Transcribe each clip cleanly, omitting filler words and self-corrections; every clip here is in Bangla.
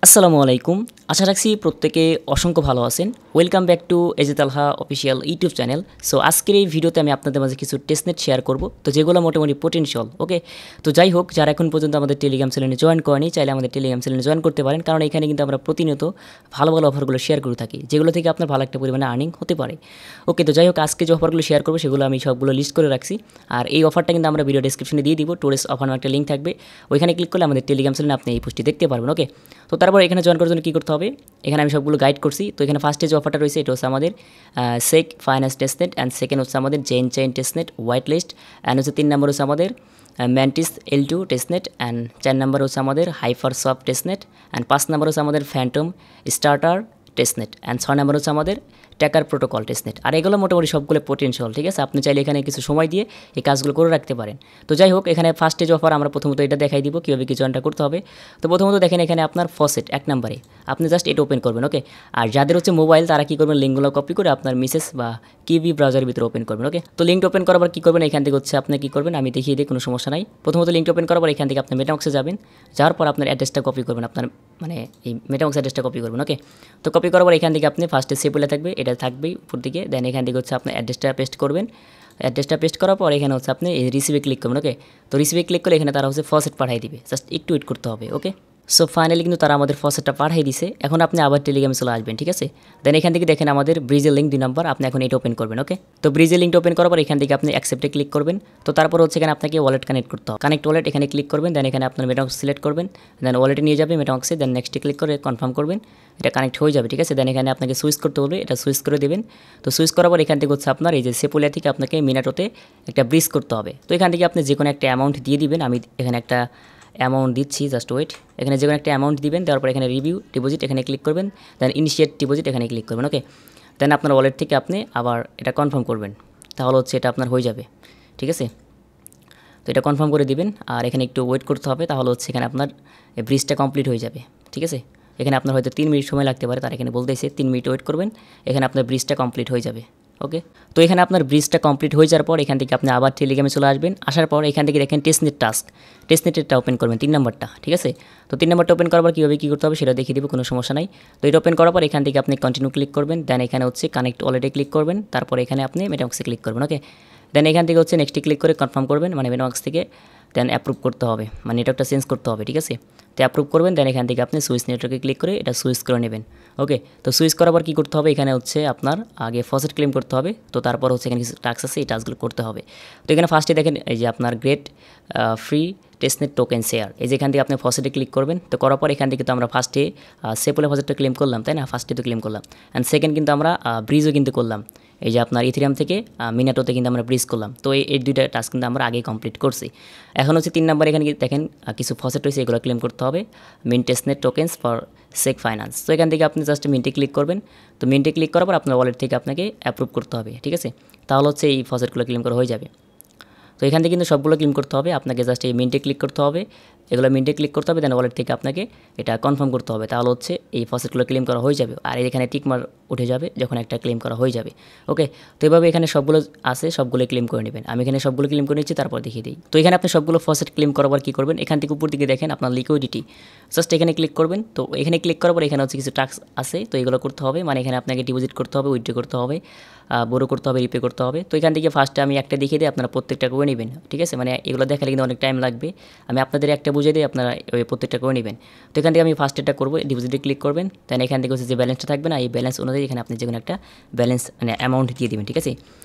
আসসালামু আলাইকুম। আশা রাখছি প্রত্যেকে অসংখ্য ভালো আছেন। Welcome back to AJ Talha official YouTube channel. So আজকের এই ভিডিওতে আমি আপনাদের মাঝে কিছু টেস্টনেট শেয়ার করব, তো যেগুলো মোটামুটি পোটেনশিয়াল। ওকে, তো যাই হোক, যারা এখন পর্যন্ত আমাদের টেলিগ্রাম চ্যানেলে জয়েন করেনি, চাইলে আমাদের টেলিগ্রাম চ্যানেলে জয়েন করতে পারেন, কারণ এখানে কিন্তু আমরা প্রতিনিয়ত ভালো ভালো অফারগুলো শেয়ার করে থাকি, যেগুলো থেকে আপনার ভালো একটা পরিমাণে আর্নিং হতে পারে। ওকে, তো যাই হোক, আজকে যে অফারগুলো শেয়ার করবো সেগুলো আমি সবগুলো লিস্ট করে রাখছি। আর এই অফারটা কিন্তু আমরা ভিডিও ডেসক্রিপশনে দিয়ে দিব। টুডেস অফার নামে একটা লিঙ্ক থাকবে, ওইখানে ক্লিক করলে আমাদের টেলিগ্রাম চ্যানেলে আপনি এই পোস্টটি দেখতে পারবেন। ওকে, তো তারপর এখানে জয়েন করার জন্য কী করতে হবে, এখানে আমি সবগুলো গাইড করছি। তো এখানে ফার্স্টে যে অফারটা রয়েছে এটা হচ্ছে আমাদের sec finance testnet, and second হচ্ছে আমাদের chain testnet white list, and হচ্ছে 3 নম্বর হচ্ছে আমাদের ম্যান্টিস L2 টেস্টনেট, অ্যান্ড 4 নম্বর হচ্ছে আমাদের হাইপার সফট টেস্টনেট, অ্যান্ড 5 নম্বর হচ্ছে আমাদের ফ্যান্টম স্টার্টার টেস্টনেট, অ্যান্ড 6 নম্বর হচ্ছে আমাদের ট্যাকার প্রোটোকল টেস্টনেট। আর এগুলো মোটামুটি সবগুলো পোটেনশিয়াল, ঠিক আছে। আপনি চাইলে এখানে কিছু সময় দিয়ে এই কাজগুলো করে রাখতে পারেন। তো যাই হোক, এখানে ফার্স্টে যে অফার আমরা প্রথমত এটা দেখাই দিব কীভাবে কি জয়েনটা করতে হবে। তো প্রথমত দেখেন এখানে আপনার ফসেট 1 নম্বরে আপনি জাস্ট এটা ওপেন করবেন। ওকে, আর যাদের হচ্ছে মোবাইল তারা কী করবেন, লিঙ্কগুলো কপি করে আপনার মিসেস বা কিবি ব্রাউজারের ভিতরে ওপেন করবেন। ওকে, তো লিঙ্ক ওপেন করার পর কী করবেন, এখান থেকে হচ্ছে আপনি কী করবেন আমি দেখিয়ে দিই, কোনো সমস্যা নাই। প্রথমত লিঙ্ক ওপেন করার পর এখান থেকে আপনি মেটামক্সে যাবেন, যাওয়ার পর আপনার অ্যাড্রেসটা কপি করবেন, আপনার মানে এই মেটামক্স অ্যাড্রেসটা কপি করবেন। ওকে, তো কপি করার পর এখান থেকে আপনি ফার্স্টে সেভ বলে থাকবে, এটা থাকবেই উপর দিকে। দেন এখান থেকে হচ্ছে আপনার অ্যাড্রেসটা পেস্ট করবেন। অ্যাড্রেসটা পেস্ট করার পর এখানে হচ্ছে আপনি এই রিসিভে ক্লিক করবেন। ওকে, তো রিসিভে ক্লিক করলে এখানে তারা হচ্ছে ফসেট পাঠিয়ে দিবে, জাস্ট একটু ওয়েট করতে হবে। ওকে, সো ফাইনালি কিন্তু তারা আমাদের ফসেটটা পাঠিয়ে দিছে। এখন আপনি আবার টেলিগ্রামে চলে আসবেন, ঠিক আছে। দেন এখান থেকে দেখেন আমাদের ব্রিজের লিঙ্ক 2 নম্বর, আপনি এখন এটা ওপেন করবেন। ওকে, তো ব্রিজের লিঙ্কটা ওপেন করার পর এখান থেকে আপনি অ্যাকসেপ্টে ক্লিক করবেন। তো তারপর হচ্ছে এখানে আপনাকে ওয়ালেট কানেক্ট করতে হবে, কানেক্ট ওয়ালেট এখানে ক্লিক করবেন। দেন এখানে আপনার মেটামাক্স সিলেক্ট করবেন, দেন ওয়ালেটে নিয়ে যাবে মেটামাক্সে, দেন নেক্সটে ক্লিক করে কনফার্ম করবেন, এটা কানেক্ট হয়ে যাবে, ঠিক আছে। দেন এখানে আপনাকে সুইচ করতে বলবে, এটা সুইচ করে দেবেন। তো সুইচ করার পর এখান থেকে হচ্ছে আপনার এই যে সেপুলিয়া থেকে আপনাকে মিনাটোতে একটা ব্রিজ করতে হবে। তো এখান থেকে আপনি যে কোনো একটা অ্যামাউন্ট দিয়ে দিবেন, আমি এখানে একটা অ্যামাউন্ট দিচ্ছি, জাস্ট ওয়েট। এখানে যে কোনো একটা অ্যামাউন্ট দিবেন, দেওয়ার পর এখানে রিভিউ ডিপোজিট এখানে ক্লিক করবেন, দেন ইনিশিয়েট ডিপোজিট এখানে ক্লিক করবেন। ওকে, দেন আপনার ওয়ালেট থেকে আপনি আবার এটা কনফার্ম করবেন, তাহলে হচ্ছে এটা আপনার হয়ে যাবে, ঠিক আছে। তো এটা কনফার্ম করে দিবেন, আর এখানে একটু ওয়েট করতে হবে, তাহলে হচ্ছে এখানে আপনার ব্রিজটা কমপ্লিট হয়ে যাবে, ঠিক আছে। এখানে আপনার হয়তো 3 মিনিট সময় লাগতে পারে, তার এখানে বলতেছে 3 মিনিট ওয়েট করবেন, এখানে আপনার ব্রিজটা কমপ্লিট হয়ে যাবে। ওকে, তো এখানে আপনার ব্রিজটা কমপ্লিট হয়ে যাওয়ার পর এখান থেকে আপনি আবার টেলিগ্রামে চলে আসবেন। আসার পর এখান থেকে দেখেন টেস্টনেট টাস্ক, টেস্টনেটেরটা ওপেন করবেন 3 নম্বরটা, ঠিক আছে। তো 3 নম্বরটা ওপেন করার পর কীভাবে কী করতে হবে সেটা দেখিয়ে দেবো, কোনো সমস্যা নাই। তো এটা ওপেন করার পর এখান থেকে আপনি কন্টিনিউ ক্লিক করবেন, দেন এখানে হচ্ছে কানেক্ট ওয়ালেটে ক্লিক করবেন, তারপর এখানে আপনি মেটামাক্সে ক্লিক করবেন। ওকে, দেন এখান থেকে হচ্ছে নেক্সটে ক্লিক করে কনফার্ম করবেন, মানে মেটামাক্স থেকে। দেন অ্যাপ্রুভ করতে হবে, মানে নেটওয়ার্কটা চেঞ্জ করতে হবে, ঠিক আছে। তো অ্যাপ্রুভ করবেন, দেন এখান থেকে আপনি সুইচ নেটওয়ার্কে ক্লিক করে এটা সুইচ করে নেবেন। ওকে, তো সুইচ করার পর কী করতে হবে, এখানে হচ্ছে আপনার আগে ফসেট ক্লেম করতে হবে। তো তারপর হচ্ছে এখানে কিছু টাস্ক আছে, এই টাস্কগুলো করতে হবে। তো এখানে ফার্স্টে দেখেন এই যে আপনার great free testnet token share, এই যে এখান থেকে আপনি ফসেটে ক্লিক করবেন। তো করার পর এখান থেকে তো আমরা ফার্স্টে সেপোলে ফসেটটা ক্লেম করলাম, তাই না, ফার্স্টে তো ক্লেম করলাম। অ্যান্ড সেকেন্ড কিন্তু আমরা ব্রিজও কিন্তু করলাম, এই যে আপনার ইথেরিয়াম থেকে মিনাটোতে কিন্তু আমরা ব্রিজ করলাম। তো এই 2টা টাস্ক কিন্তু আমরা আগেই কমপ্লিট করছি। এখন হচ্ছে 3 নম্বর, এখানে দেখেন কিছু ফসেট রয়েছে, এগুলো ক্লেম করতে হবে, mean testnet tokens for Sake Finance. তো এখান থেকে আপনি জাস্ট মিন্টে ক্লিক করবেন। তো মিন্টে ক্লিক করার পর আপনার ওয়ালেট থেকে আপনাকে অ্যাপ্রুভ করতে হবে, ঠিক আছে। তাহলে হচ্ছে এই ফসেটগুলো ক্লেম করা হয়ে যাবে। তো এখান থেকে কিন্তু সবগুলো ক্লেম করতে হবে, আপনাকে জাস্ট এই মিন্টে ক্লিক করতে হবে, এগুলো মিন্টে ক্লিক করতে হবে, দেন ওয়ালেট থেকে আপনাকে এটা কনফার্ম করতে হবে, তাহলে হচ্ছে এই ফসেটগুলো ক্লেম করা হয়ে যাবে। আর এখানে টিকমার উঠে যাবে যখন একটা ক্লেম করা হয়ে যাবে। ওকে, তো এভাবে এখানে সবগুলো আছে, সবগুলো ক্লেম করে নেবেন। আমি এখানে সবগুলো ক্লেম করে নিচ্ছি, তারপর দেখিয়ে দিই। তো এখানে আপনি সবগুলো ফসেট ক্লেম করার পর কী করবেন, এখান থেকে উপর দিকে দেখেন আপনার লিকুইডিটি, জাস্ট এখানে ক্লিক করবেন। তো এখানে ক্লিক করার পর এখানে হচ্ছে কিছু টাস্ক আছে, তো এগুলো করতে হবে, মানে এখানে আপনাকে ডিপোজিট করতে হবে, উইথড্র করতে হবে, বড়ো করতে হবে, রিপে করতে হবে। তো এখান থেকে ফার্স্টে আমি একটা দেখিয়ে দিই, আপনারা প্রত্যেকটা করে নেবেন, ঠিক আছে। মানে এগুলো দেখালে কিন্তু অনেক টাইম লাগবে, আমি আপনাদের একটা বুঝিয়ে দিই, আপনারা ওই প্রত্যেকটা করে নেবেন। তো এখান থেকে আমি ফার্স্টেরটা করবো, ডিপোজিটে ক্লিক করবেন, দেন এখান থেকে হচ্ছে যে ব্যালেন্সটা থাকবে না, এই ব্যালেন্স অনুযায়ী এখানে আপনি যে কোনো একটা ব্যালেন্স মানে অ্যামাউন্ট দিয়ে দেবেন, ঠিক আছে।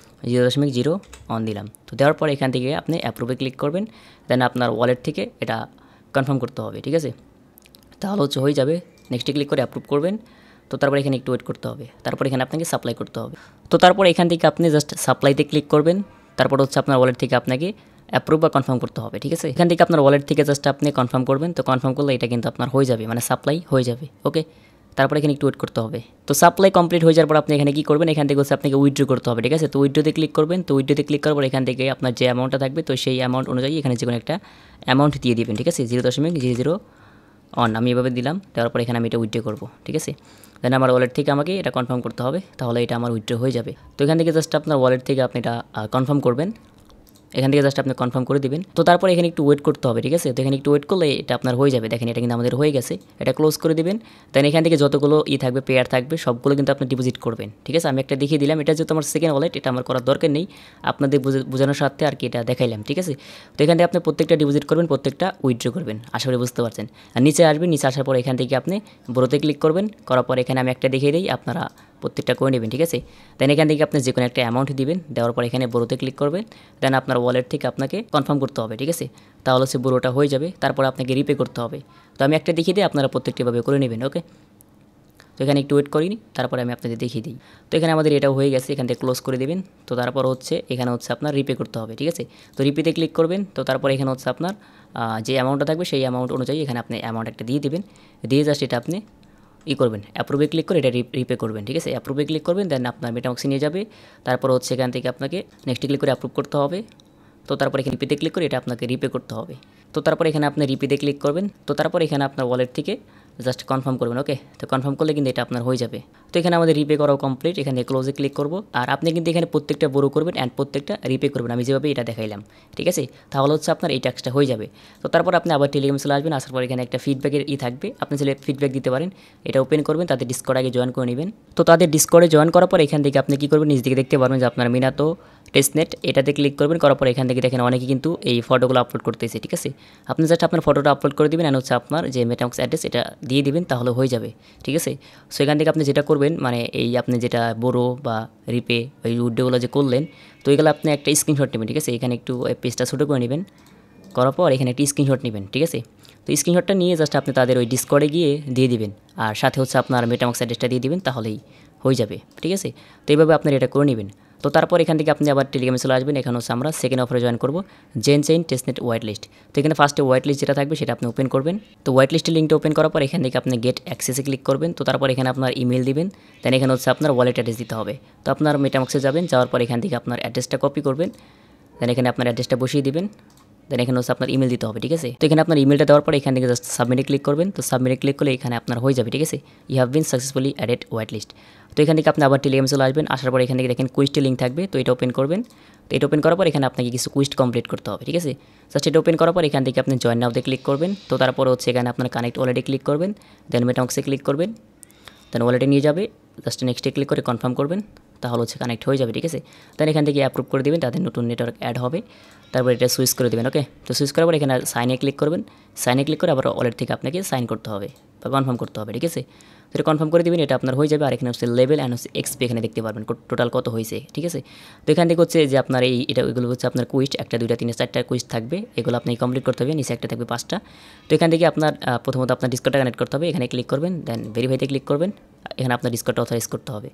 0.0 দিলাম। তো দেওয়ার পর এখান থেকে আপনি অ্যাপ্রুভে ক্লিক করবেন, দেন আপনার ওয়ালেট থেকে এটা কনফার্ম করতে হবে, ঠিক আছে। তাহলে হচ্ছে হয়ে যাবে, নেক্সটে ক্লিক করে অ্যাপ্রুভ করবেন। তো তারপর এখানে একটু ওয়েট করতে হবে, তারপর এখানে আপনাকে সাপ্লাই করতে হবে। তো তারপর এখান থেকে আপনি জাস্ট সাপ্লাইতে ক্লিক করবেন, তারপর হচ্ছে আপনার ওয়ালেট থেকে আপনাকে অ্যাপ্রুভ বা কনফার্ম করতে হবে, ঠিক আছে। এখান থেকে আপনার ওয়ালেট থেকে জাস্ট আপনি কনফার্ম করবেন। তো কনফার্ম করলে এটা কিন্তু আপনার হয়ে যাবে, মানে সাপ্লাই হয়ে যাবে। ওকে, তারপর এখানে একটু ওয়েট করতে হবে। তো সাপ্লাই কমপ্লিট হয়ে যাওয়ার পর আপনি এখানে কী করবেন, এখান থেকে হচ্ছে আপনাকে উইথড্র করতে হবে, ঠিক আছে। তো উইথড্রোতে ক্লিক করবেন। তো উইথড্রোতে ক্লিক করার পর এখান থেকে আপনার যে অ্যামাউন্টটা থাকবে, তো সেই অ্যামাউন্ট অনুযায়ী এখানে যে কোনো একটা অ্যামাউন্ট দিয়ে দিবেন, ঠিক আছে। 0.00 আমি এভাবে দিলাম, দেওয়ার পর এখানে আমি এটা উইথড্র করবো, ঠিক আছে। দেন আমার ওয়ালেট থেকে আমাকে এটা কনফার্ম করতে হবে, তাহলে এটা আমার উইথড্র হয়ে যাবে। তো এখান থেকে জাস্ট আপনার ওয়ালেট থেকে আপনি এটা কনফার্ম করবেন। এখান থেকে জাস্ট আপনি কনফার্ম করে দিবেন। তো তারপর এখানে একটু ওয়েট করতে হবে, ঠিক আছে? তো এখানে একটু ওয়েট করলে এটা আপনার হয়ে যাবে। দেখেন এটা কিন্তু আমাদের হয়ে গেছে। এটা ক্লোজ করে দিবেন। দেন এখান থেকে যতগুলো থাকবে, পেয়ার থাকবে, সবগুলো কিন্তু আপনি ডিপোজিট করবেন, ঠিক আছে? আমি একটা দেখিয়ে দিলাম। এটা যেহেতু আমার সেকেন্ড ওয়ালেট, এটা আমার করার দরকার নেই, আপনাদের বোঝানোর স্বার্থে আর কি এটা দেখাইলাম, ঠিক আছে? তো এখান থেকে আপনি প্রত্যেকটা ডিপোজিট করবেন, প্রত্যেকটা উইথড্র করবেন। আশা করি বুঝতে পারছেন। আর নিচে আসবেন, নিচে আসার পর এখান থেকে আপনি বড়োতে ক্লিক করবেন। করার পর এখানে আমি একটা দেখিয়ে দিই, আপনারা প্রত্যেকটা করে নেবেন, ঠিক আছে? দেন এখান থেকে আপনি যে কোনো একটা অ্যামাউন্ট দিবেন, দেওয়ার পর এখানে বড়োতে ক্লিক করবেন। দেন আপনার ওয়ালেট থেকে আপনাকে কনফার্ম করতে হবে, ঠিক আছে? তাহলে সে বড়োটা হয়ে যাবে। তারপর আপনাকে রিপে করতে হবে। তো আমি একটা দেখিয়ে দিই, আপনারা প্রত্যেকটিভাবে করে নেবেন, ওকে? তো এখানে একটু ওয়েট করিনি, তারপরে আমি আপনাদের দেখিয়ে দিই। তো এখানে আমাদের এটাও হয়ে গেছে, এখান থেকে ক্লোজ করে দেবেন। তো তারপর হচ্ছে এখানে হচ্ছে আপনার রিপে করতে হবে, ঠিক আছে? তো রিপেতে ক্লিক করবেন। তো তারপর এখানে হচ্ছে আপনার যে অ্যামাউন্টটা থাকবে সেই অ্যামাউন্ট অনুযায়ী এখানে আপনি অ্যামাউন্ট একটা দিয়ে দেবেন। দিয়ে জাস্ট এটা আপনি করবেন, অ্যাপ্রুভে ক্লিক করে এটা রিপে করবেন, ঠিক আছে? অ্যাপ্রুভে ক্লিক করবেন, দেন আপনার মেটামাক্সে নিয়ে যাবে। তারপর হচ্ছে এখান থেকে আপনাকে নেক্সটে ক্লিক করে অ্যাপ্রুভ করতে হবে। তো তারপর এখানে রিপেতে ক্লিক করে এটা আপনাকে রিপে করতে হবে। তো তারপর এখানে আপনি রিপেতে ক্লিক করবেন। তো তারপর এখানে আপনার ওয়ালেট থেকে জাস্ট কনফার্ম করবেন, ওকে? তো কনফার্ম করলে কিন্তু এটা আপনার হয়ে যাবে। তো এখানে আমাদের রিপে করাও কমপ্লিট। এখানে ক্লোজে ক্লিক করব। আর আপনি কিন্তু এখানে প্রত্যেকটা বড়ো করবেন অ্যান্ড প্রত্যেকটা রিপে করবেন, আমি যেভাবে এটা দেখাইলাম, ঠিক আছে? তাহলে হচ্ছে আপনার এই টাস্কটা হয়ে যাবে। তো তারপর আপনি আবার টেলিগ্রামে চলে আসবেন। আসার পর এখানে একটা ফিডব্যাকের থাকবে, আপনি চাইলে ফিডব্যাক দিতে পারেন। এটা ওপেন করবেন, তাদের ডিসকর্ড আগে জয়েন করে নেবেন। তো তাদের ডিসকর্ডে জয়েন করার পর এখান থেকে আপনি কী করবেন, নিজ দিকে দেখতে পারবেন যে আপনার মিনাতো টেস্টনেট, এটাতে ক্লিক করবেন। করার পর এখান থেকে দেখেন অনেকে কিন্তু এই ফটোগুলো আপলোড করতেছে, ঠিক আছে? আপনি জাস্ট আপনার ফটোটা আপলোড করে দিবেন অ্যান্ড হচ্ছে আপনার যে মেটামাক্স অ্যাড্রেস এটা দিয়ে দিবেন, তাহলে হয়ে যাবে, ঠিক আছে? সো এখান থেকে আপনি যেটা করবেন, মানে এই আপনি যেটা বড়ো বা রিপে ওই উইথড্রগুলো যে করলেন, তো এগুলো আপনি একটা স্ক্রিনশট নেবেন, ঠিক আছে? এখানে একটু পেজটা ছোটো করে নেবেন। করার পর এখানে একটি স্ক্রিনশট নেবেন, ঠিক আছে? তো স্ক্রিনশটটা নিয়ে জাস্ট আপনি তাদের ওই ডিসকর্ডে গিয়ে দিয়ে দিবেন। আর সাথে হচ্ছে আপনার মেটামাক্স অ্যাড্রেসটা দিয়ে দিবেন, তাহলেই হয়ে যাবে, ঠিক আছে? তো এইভাবে আপনার এটা করে নেবেন। তো তারপর এখান থেকে আপনি আবার টেলিগ্রামে চলে আসবেন। এখানে হচ্ছে আমরা সেকেন্ড অফারে জয়েন করব, Zen chain testnet white list. তো এখানে ফার্স্টে হোয়াইট লিস্ট যেটা থাকবে সেটা আপনি ওপেন করবেন। তো হোয়াইট লিস্টের লিঙ্কটা ওপেন করার পর এখান থেকে আপনি গেট অ্যাক্সেসে ক্লিক করবেন। তো তারপর এখানে আপনার ইমেল দিবেন। দেন এখানে হচ্ছে আপনার ওয়ালেট অ্যাড্রেস দিতে হবে। তো আপনার মেটামাক্সে যাবেন, যাওয়ার পর এখান থেকে আপনার অ্যাড্রেসটা কপি করবেন। দেন এখানে আপনার অ্যাড্রেসটা বসিয়ে দিবেন। দেন এখানে হচ্ছে আপনার ইমেল দিতে হবে, ঠিক আছে? তো এখানে আপনার ইমেলটা দেওয়ার পর এখান থেকে জাস্ট সাবমিটে ক্লিক করবেন। তো সাবমিটে ক্লিক করলে এখানে আপনার হয়ে যাবে, ঠিক আছে? You have been successfully added white list. তো এখান থেকে আপনি আবার টেলিগ্রামে চলে আসবেন। আসার পর এখান থেকে দেখেন কুইজটের লিঙ্ক থাকবে, তো এটা ওপেন করবেন। তো এটা ওপেন করার পর এখানে আপনাকে কিছু কুইজ কমপ্লিট করতে হবে, ঠিক আছে? জাস্ট এটা ওপেন করার পর এখান থেকে আপনি জয়েন নাওতে ক্লিক করবেন। তো তারপর হচ্ছে এখানে আপনার কানেক্ট ওয়ালেটে ক্লিক করবেন। দেন মেটামাক্সে ক্লিক করবেন। দেন ওয়ালেটে নিয়ে যাবে, জাস্ট নেক্সটে ক্লিক করে কনফার্ম করবেন, তাহলে হচ্ছে কানেক্ট হয়ে যাবে, ঠিক আছে? দেন এখান থেকে অ্যাপ্রুভ করে দেবেন, তাদের নতুন নেটওয়ার্ক অ্যাড হবে। তারপর এটা সুইচ করে দেবেন, ওকে? তো সুইচ করার পর এখানে সাইনে ক্লিক করবেন। সাইনে ক্লিক করে আবার ওয়ালেট থেকে আপনাকে সাইন করতে হবে বা কনফার্ম করতে হবে, ঠিক আছে? তো এটা কনফার্ম করে দেবেন, এটা আপনার হয়ে যাবে। আর এখানে হচ্ছে লেভেল অ্যান্ড হচ্ছে এক্সপি এখানে দেখতে পারবেন টোটাল কত হয়েছে, ঠিক আছে? তো এখান থেকে হচ্ছে যে আপনার এটা এগুলো হচ্ছে আপনার কুইজ, একটা দুইটা তিনটা চারটা কুইজ থাকবে, এগুলো আপনি কমপ্লিট করতে হবে। নিচে একটা থাকবে 5টা। তো এখান থেকে আপনার প্রথমত আপনার ডিসকর্ডটা কানেক্ট করতে হবে, এখানে ক্লিক করবেন। দেন ভেরিফাইতে ক্লিক করবেন, এখানে আপনার ডিসকর্ডটা অথরাইজ করতে হবে,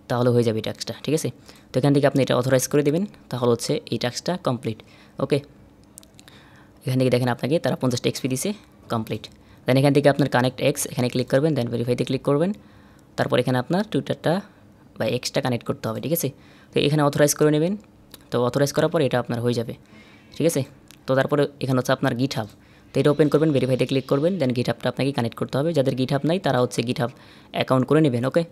তাহলে হয়ে যাবে এই টাস্কটা, ঠিক আছে? তো এখান থেকে আপনি এটা অথরাইজ করে দেবেন, তাহলে হচ্ছে এই টাস্কটা কমপ্লিট, ওকে? এখান থেকে দেখেন আপনাকে তারা 50টা এক্সপি দিছে, কমপ্লিট। দেন এখান থেকে আপনার কানেক্ট এক্স এখানে ক্লিক করবেন। দেন ভেরিফাইতে ক্লিক করবেন। তারপর এখানে আপনার টুইটারটা বা এক্সটা কানেক্ট করতে হবে, ঠিক আছে? তো এখানে অথরাইজ করে নেবেন। তো অথরাইজ করার পর এটা আপনার হয়ে যাবে, ঠিক আছে? তো তারপরে এখানে হচ্ছে আপনার গিটহাব, তো এটা ওপেন করবেন, ভেরিফাইতে ক্লিক করবেন। দেন গিটহাবটা আপনাকে কানেক্ট করতে হবে। যাদের গিটহাব নাই তারা হচ্ছে গিটহাব অ্যাকাউন্ট করে নেবেন, ওকে?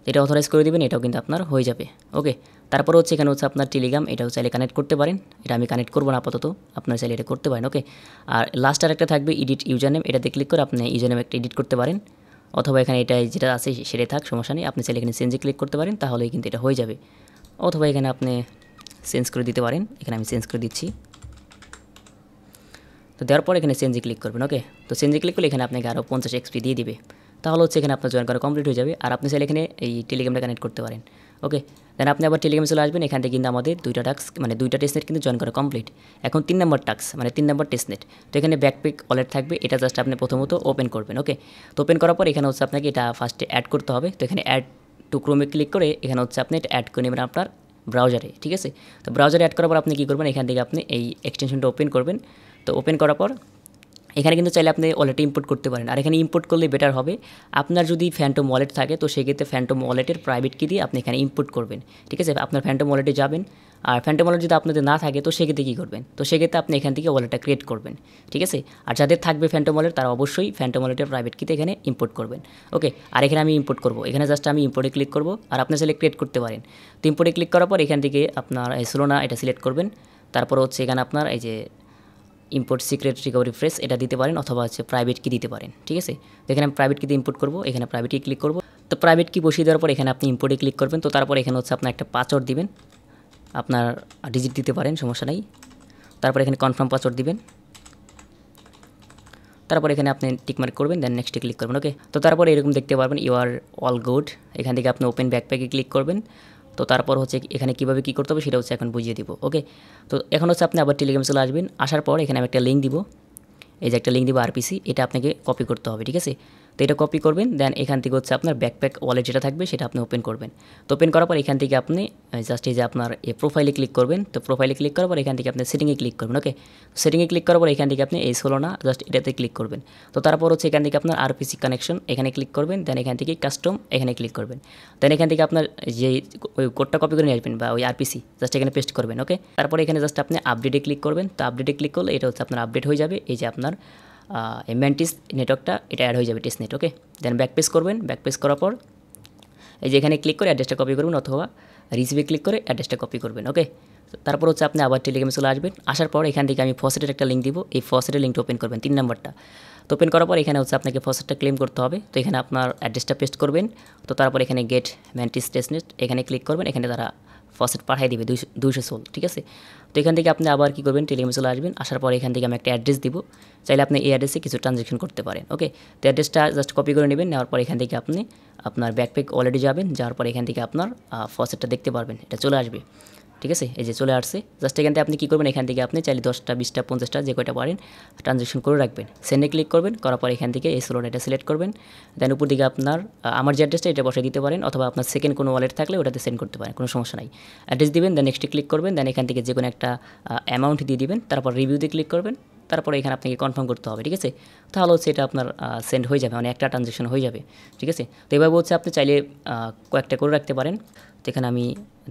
এটা অথরাইজ করে দেবেন, এটাও কিন্তু আপনার হয়ে যাবে, ওকে? তারপর হচ্ছে এখানে হচ্ছে আপনার টেলিগ্রাম, এটাও চাইলে কানেক্ট করতে পারেন। এটা আমি কানেক্ট করবো না আপাতত, আপনার চাইলে এটা করতে পারেন, ওকে? আর লাস্ট আর একটা থাকবে এডিট ইউজার নেম, এটাতে ক্লিক করে আপনি ইউজার নেম একটা এডিট করতে পারেন, অথবা এখানে এটা যেটা আছে সেটাই থাক, সমস্যা নেই। আপনি চাইলে এখানে চেঞ্জে ক্লিক করতে পারেন, তাহলেই কিন্তু এটা হয়ে যাবে। অথবা এখানে আপনি চেঞ্জ করে দিতে পারেন, এখানে আমি চেঞ্জ করে দিচ্ছি। তো দেওয়ার পর এখানে চেঞ্জে ক্লিক করবেন, ওকে? তো চেঞ্জে ক্লিক করলে এখানে আপনাকে আরও 50 এক্সপি দিয়ে দিবে, তাহলে হচ্ছে এখানে আপনার জয়েন করা কমপ্লিট হয়ে যাবে। আর আপনি চাইলে এখানে এই টেলিগ্রামটা কানেক্ট করতে পারেন, ওকে? দেন আপনি আবার টেলিগ্রামে চলে আসবেন। এখান থেকে কিন্তু আমাদের দুইটা টাস্ক মানে দুইটা টেস্টনেট কিন্তু জয়েন করা কমপ্লিট। এখন 3 নম্বর টাস্ক মানে 3 নম্বর টেস্টনেট। তো এখানে ব্যাকপ্যাক ওয়ালেট থাকবে, এটা জাস্ট আপনি প্রথমত ওপেন করবেন, ওকে? তো ওপেন করার পর এখানে হচ্ছে আপনাকে এটা ফার্স্টে অ্যাড করতে হবে। তো এখানে অ্যাড টু ক্রোমে ক্লিক করে এখানে হচ্ছে আপনি এটা অ্যাড করে নেবেন আপনার ব্রাউজারে, ঠিক আছে? তো ব্রাউজারে অ্যাড করার পর আপনি কী করবেন, এখান থেকে আপনি এই এক্সটেনশনটা ওপেন করবেন। তো ওপেন করার পর এখানে কিন্তু চাইলে আপনি ওয়ালেটে ইম্পোর্ট করতে পারেন, আর এখানে ইম্পোর্ট করলে বেটার হবে। আপনার যদি ফ্যান্টম ওয়ালেট থাকে তো সেক্ষেত্রে ফ্যান্টম ওয়ালেটের প্রাইভেট কি দিয়ে আপনি এখানে ইম্পোর্ট করবেন, ঠিক আছে। আপনার ফ্যান্টম ওয়ালেটে যাবেন, আর ফ্যান্টম ওয়ালেট যদি আপনাদের না থাকে তো সেক্ষেত্রে কী করবেন, তো সেক্ষেত্রে আপনি এখান থেকে ওয়ালেটটা ক্রিয়েট করবেন, ঠিক আছে। আর যাদের থাকবে ফ্যান্টম ওয়ালেট তারা অবশ্যই ফ্যান্টম ওয়ালেটের প্রাইভেট কিতে এখানে ইম্পোর্ট করবেন, ওকে। আর এখানে আমি ইম্পোর্ট করব, এখানে জাস্ট আমি ইম্পোর্টে ক্লিক করব, আর আপনি চাইলে ক্রিয়েট করতে পারেন। তো ইম্পোর্টে ক্লিক করার পর এখান থেকে আপনার এই সোলোনা এটা সিলেক্ট করবেন, তারপর হচ্ছে এখানে আপনার এই যে ইম্পোর্ট সিক্রেট রিকভারি ফ্রেজ এটা দিতে পারেন, অথবা হচ্ছে প্রাইভেট কি দিতে পারেন, ঠিক আছে। তো এখানে আমি প্রাইভেট কি দিয়ে ইম্পোর্ট করব, এখানে প্রাইভেট কি ক্লিক করব। তো প্রাইভেট কি বসিয়ে দেওয়ার পর এখানে আপনি ইম্পোর্টে ক্লিক করবেন। তো তারপর এখানে হচ্ছে আপনার একটা পাসওয়ার্ড দিবেন, আপনার ডিজিট দিতে পারেন, সমস্যা নাই। তারপর এখানে কনফার্ম পাসওয়ার্ড দিবেন, তারপর এখানে আপনি টিকমার্ক করবেন, দেন নেক্সটে ক্লিক করবেন, ওকে। তো তারপর এরকম দেখতে পারবেন ইউ আর অল গুড। এখান থেকে আপনি ওপেন ব্যাকপ্যাকে ক্লিক করবেন। তো তারপর হচ্ছে এখানে কীভাবে কী করতে হবে সেটা হচ্ছে এখন বুঝিয়ে দিব, ওকে। তো এখন হচ্ছে আপনি আবার টেলিগ্রামে চলে আসবেন, আসার পর এখানে আমি একটা লিঙ্ক দিব, এই যে একটা লিঙ্ক দিব আরপিসি, এটা আপনাকে কপি করতে হবে, ঠিক আছে। তো এটা কপি করবেন, দেন এখান থেকে হচ্ছে আপনার ব্যাকপ্যাক ওয়ালেট যেটা থাকবে সেটা আপনি ওপেন করবেন। তো ওপেন করার পর এখান থেকে আপনি জাস্ট এই যে আপনার এই প্রোফাইলে ক্লিক করবেন। তো প্রোফাইলে ক্লিক করার পর এখান থেকে আপনি সেটিংয়ে ক্লিক করবেন, ওকে। সেটিংয়ে ক্লিক করার পর এখান থেকে আপনি এই সোলোনা জাস্ট এটাতে ক্লিক করবেন। তো তারপর হচ্ছে এখান থেকে আপনার আরপিসি কানেকশন এখানে ক্লিক করবেন, দেন এখান থেকে কাস্টম এখানে ক্লিক করবেন। দেন এখান থেকে আপনার যে ওই কোডটা কপি করে নিয়ে আসবেন বা ওই আরপিসি জাস্ট এখানে পেস্ট করবেন, ওকে। তারপর এখানে জাস্ট আপনি আপডেটে ক্লিক করবেন। তো আপডেটে ক্লিক করলে এটা হচ্ছে আপনার আপডেট হয়ে যাবে, এই যে আপনার এই ম্যান্টিস নেটওয়ার্কটা এটা অ্যাড হয়ে যাবে টেস্টনেট, ওকে। দেন ব্যাকপেজ করবেন, ব্যাকপেজ করার পর এই যে এখানে ক্লিক করে অ্যাড্রেসটা কপি করবেন, অথবা রিসিভে ক্লিক করে অ্যাড্রেসটা কপি করবেন, ওকে। তারপর হচ্ছে আপনি আবার টেলিগ্রামে চলে আসবেন, আসার পর এখান থেকে আমি ফসেটের একটা লিঙ্ক দিব, এই ফসেটের লিঙ্কটা ওপেন করবেন 3 নাম্বারটা। তো ওপেন করার পর এখানে হচ্ছে আপনাকে ফসেটটা ক্লেম করতে হবে। তো এখানে আপনার অ্যাড্রেসটা পেস্ট করবেন। তো তারপর এখানে গেট ম্যান্টিস টেস্টনেট এখানে ক্লিক করবেন, এখানে তারা ফসেট পাঠিয়ে দিবে 200 সোল, ঠিক আছে। তো এখান থেকে আপনি আবার কী করবেন, টেলিগ্রামে চলে আসবেন, আসার পর এখান থেকে আমি একটা অ্যাড্রেস দিব, চাইলে আপনি এই অ্যাড্রেসে কিছু ট্রানজ্যাকশন করতে পারেন, ওকে। তো অ্যাড্রেসটা জাস্ট কপি করে নেবেন, নেওয়ার পর এখান থেকে আপনি আপনার ব্যাকপ্যাক অলরেডি যাবেন, যাওয়ার পর এখান থেকে আপনার ফসেটটা দেখতে পারবেন, এটা চলে আসবে, ঠিক আছে। এই যে চলে আসছে, জাস্ট এখান থেকে আপনি কী করবেন, এখান থেকে আপনি চাইলে 10টা 20টা 50টা যে কয়টা পারেন ট্রানজ্যাকশন করে রাখবেন। সেন্ডে ক্লিক করবেন, করার পর এখান থেকে এই সোলোটা এটা সিলেক্ট করবেন, দেন উপর দিকে আপনার আমার যে অ্যাড্রেসটা এটা বসে দিতে পারেন, অথবা আপনার সেকেন্ড কোনো ওয়ালেট থাকলে ওটাতে সেন্ড করতে পারেন, কোনো সমস্যা নাই। অ্যাড্রেস দিবেন, দেন নেক্সটে ক্লিক করবেন, দেন এখান থেকে যে কোনো একটা অ্যামাউন্ট দিয়ে দিবেন, তারপর রিভিউতে ক্লিক করবেন, তারপরে এখানে আপনাকে কনফার্ম করতে হবে, ঠিক আছে। তাহলে হচ্ছে এটা আপনার সেন্ড হয়ে যাবে, মানে একটা ট্রানজ্যাকশন হয়ে যাবে, ঠিক আছে। তো এভাবে হচ্ছে আপনি চাইলে কয়েকটা করে রাখতে পারেন। তো এখানে আমি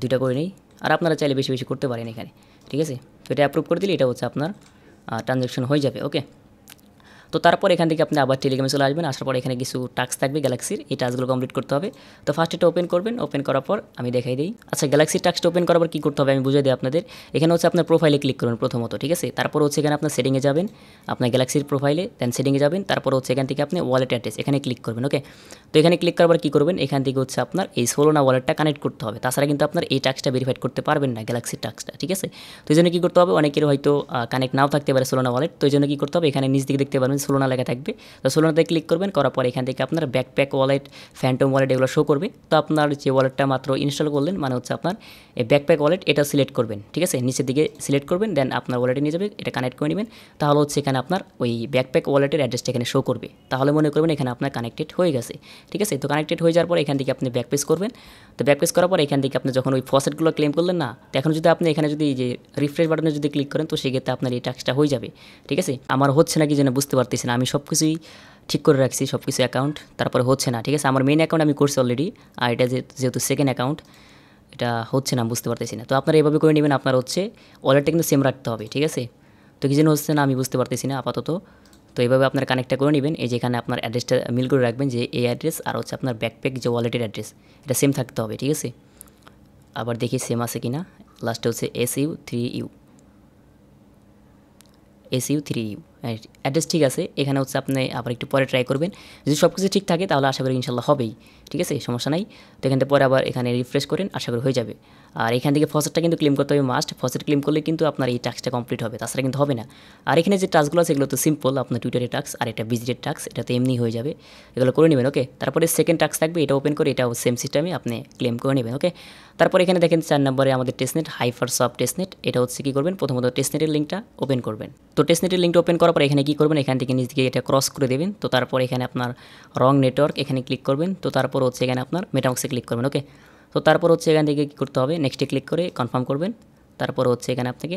2টা করে নিই, আর আপনারা চাইলে বেশি বেশি করতে পারেন এখানে, ঠিক আছে। তো এটা অ্যাপ্রুভ করে দিলে এটা হচ্ছে আপনার ট্রানজ্যাকশন হয়ে যাবে, ওকে। তো তারপর এখান থেকে আপনি আবার টেলিগ্রামে চলে আসবেন, আসার পর এখানে কিছু টাস্ক থাকবে গ্যালাক্সির, এই টাস্কগুলো কমপ্লিট করতে হবে। তো ফার্স্ট এটা ওপেন করবেন, ওপেন করার পর আমি দেখাই দিই। আচ্ছা, গ্যালাক্সির টাস্কটা ওপেন করার পর কী করতে হবে আমি বুঝিয়ে দিই আপনাদের। এখানে হচ্ছে আপনার প্রোফাইলে ক্লিক করবেন প্রথমত, ঠিক আছে। তারপর হচ্ছে এখানে আপনার সেটিংয়ে যাবেন, আপনার গ্যালাক্সির প্রোফাইলে, দেন সেটিংয়ে যাবেন, তারপর হচ্ছে এখান থেকে আপনি ওয়ালেট অ্যাড্রেস এখানে ক্লিক করবেন, ওকে। তো এখানে ক্লিক করার পর কী করবেন, এখান থেকে হচ্ছে আপনার এই সোলোনা ওয়ালেটটা কানেক্ট করতে হবে, তাছাড়া কিন্তু আপনার এই টাস্কটা ভেরিফাইড করতে পারবেন না, গ্যালাক্সির টাস্কটা, ঠিক আছে। তো এই জন্য কী করতে হবে, অনেকের হয়তো কানেক্ট নাও থাকতে পারে সোলোনা ওয়ালেট, তো এই জন্য কী করতে হবে, এখানে নিচ দিকে দেখতে পারবেন সোলোনা লেখা থাকবে। তো সোলোনাতে ক্লিক করবেন, করার পর এখান থেকে আপনার ব্যাকপ্যাক ওয়ালেট, ফ্যান্টম ওয়ালেট এগুলো শো করবে। তো আপনার যে ওয়ালেটটা মাত্র ইনস্টল করলেন, মানে হচ্ছে আপনার এই ব্যাকপ্যাক ওয়ালেট এটা সিলেক্ট করবেন, ঠিক আছে। নিচের দিকে সিলেক্ট করবেন, দেন আপনার ওয়ালেটে নিয়ে যাবে, এটা কানেক্ট করে নেবেন। তাহলে হচ্ছে এখানে আপনার ওই ব্যাকপ্যাক ওয়ালেটের অ্যাড্রেসটা এখানে শো করবে, তাহলে মনে করবেন এখানে আপনার কানেক্টেড হয়ে গেছে, ঠিক আছে। তো কানেক্টেড হয়ে যাওয়ার পর এখান থেকে আপনি ব্যাকপেজ করবেন। তো ব্যাকপেজ করার পর এখান থেকে আপনি যখন ওই ফসেটগুলো ক্লেম করলেন না, তো এখন যদি আপনি এখানে যদি যে রিফ্রেশ বাটনে যদি ক্লিক করেন, তো সেক্ষেত্রে আপনার এই টাস্কটা হয়ে যাবে, ঠিক আছে। আমার হচ্ছে না কি যেন বুঝতে পারতেছি না, আমি সব কিছুই ঠিক করে রাখছি, সব কিছু অ্যাকাউন্ট, তারপরে হচ্ছে না, ঠিক আছে। আমার মেইন অ্যাকাউন্ট আমি করছি অলরেডি, আর এটা যেহেতু সেকেন্ড অ্যাকাউন্ট, এটা হচ্ছে না, বুঝতে পারতেছি না। তো আপনারা এভাবে করে নেবেন, আপনার হচ্ছে ওয়ালেটটা কিন্তু সেম রাখতে হবে, ঠিক আছে। তো কি যেন হচ্ছে না আমি বুঝতে পারতেছি না আপাতত। তো এইভাবে আপনার কানেক্টটা করে নেবেন, এই যেখানে আপনার অ্যাড্রেসটা মিল করে রাখবেন, যে এই অ্যাড্রেস আর হচ্ছে আপনার ব্যাকপ্যাক যে ওয়ালেটের অ্যাড্রেস এটা সেম থাকতে হবে, ঠিক আছে। আবার দেখি সেম আছে কি না, লাস্টে হচ্ছে SU3U অ্যাড্রেস ঠিক আছে। এখানে হচ্ছে আপনি আবার একটু পরে ট্রাই করবেন, যদি সব কিছু ঠিক থাকে তাহলে আশা করি ইনশাল্লাহ হবেই, ঠিক আছে, সমস্যা নাই। তো এখান থেকে পরে আবার এখানে রিফ্রেশ করেন, আশা করি হয়ে যাবে। আর এখান থেকে ফসেটটা কিন্তু ক্লেম করতে হবে মাস্ট, ফসেট ক্লেম করলে কিন্তু আপনার এই টাস্কটা কমপ্লিট হবে, তাছাড়া কিন্তু হবে না। আর এখানে যে টাস্কগুলো আছে এগুলো তো সিম্পল, আপনার টুইটারের টাস্ক আর এটা ভিজিটের টাস্ক, এটা তো এমনি হয়ে যাবে, এগুলো করে নেবেন, ওকে। তারপরে সেকেন্ড টাস্ক থাকবে, এটা ওপেন করে এটাও সেম সিস্টেমে আপনি ক্লেম করে নেবেন, ওকে। তারপর এখানে দেখেন 4 নম্বরে আমাদের টেস্টনেট, হাইপারসফট টেস্টনেট, এটা হচ্ছে কী করবেন, প্রথমত টেস্টনেটের লিঙ্কটা ওপেন করবেন। তো টেস্টনেটের লিঙ্কটা ওপেন করার পর এখানে কী করবেন, এখান থেকে নিচ দিকে এটা ক্রস করে দেবেন। তো তারপর এখানে আপনার রং নেটওয়ার্ক এখানে ক্লিক করবেন। তো তারপর হচ্ছে এখানে আপনার মেটামাক্সে ক্লিক করবেন, ওকে। তো তারপর হচ্ছে এখান থেকে কী করতে হবে, নেক্সটে ক্লিক করে কনফার্ম করবেন। তারপর হচ্ছে এখানে আপনাকে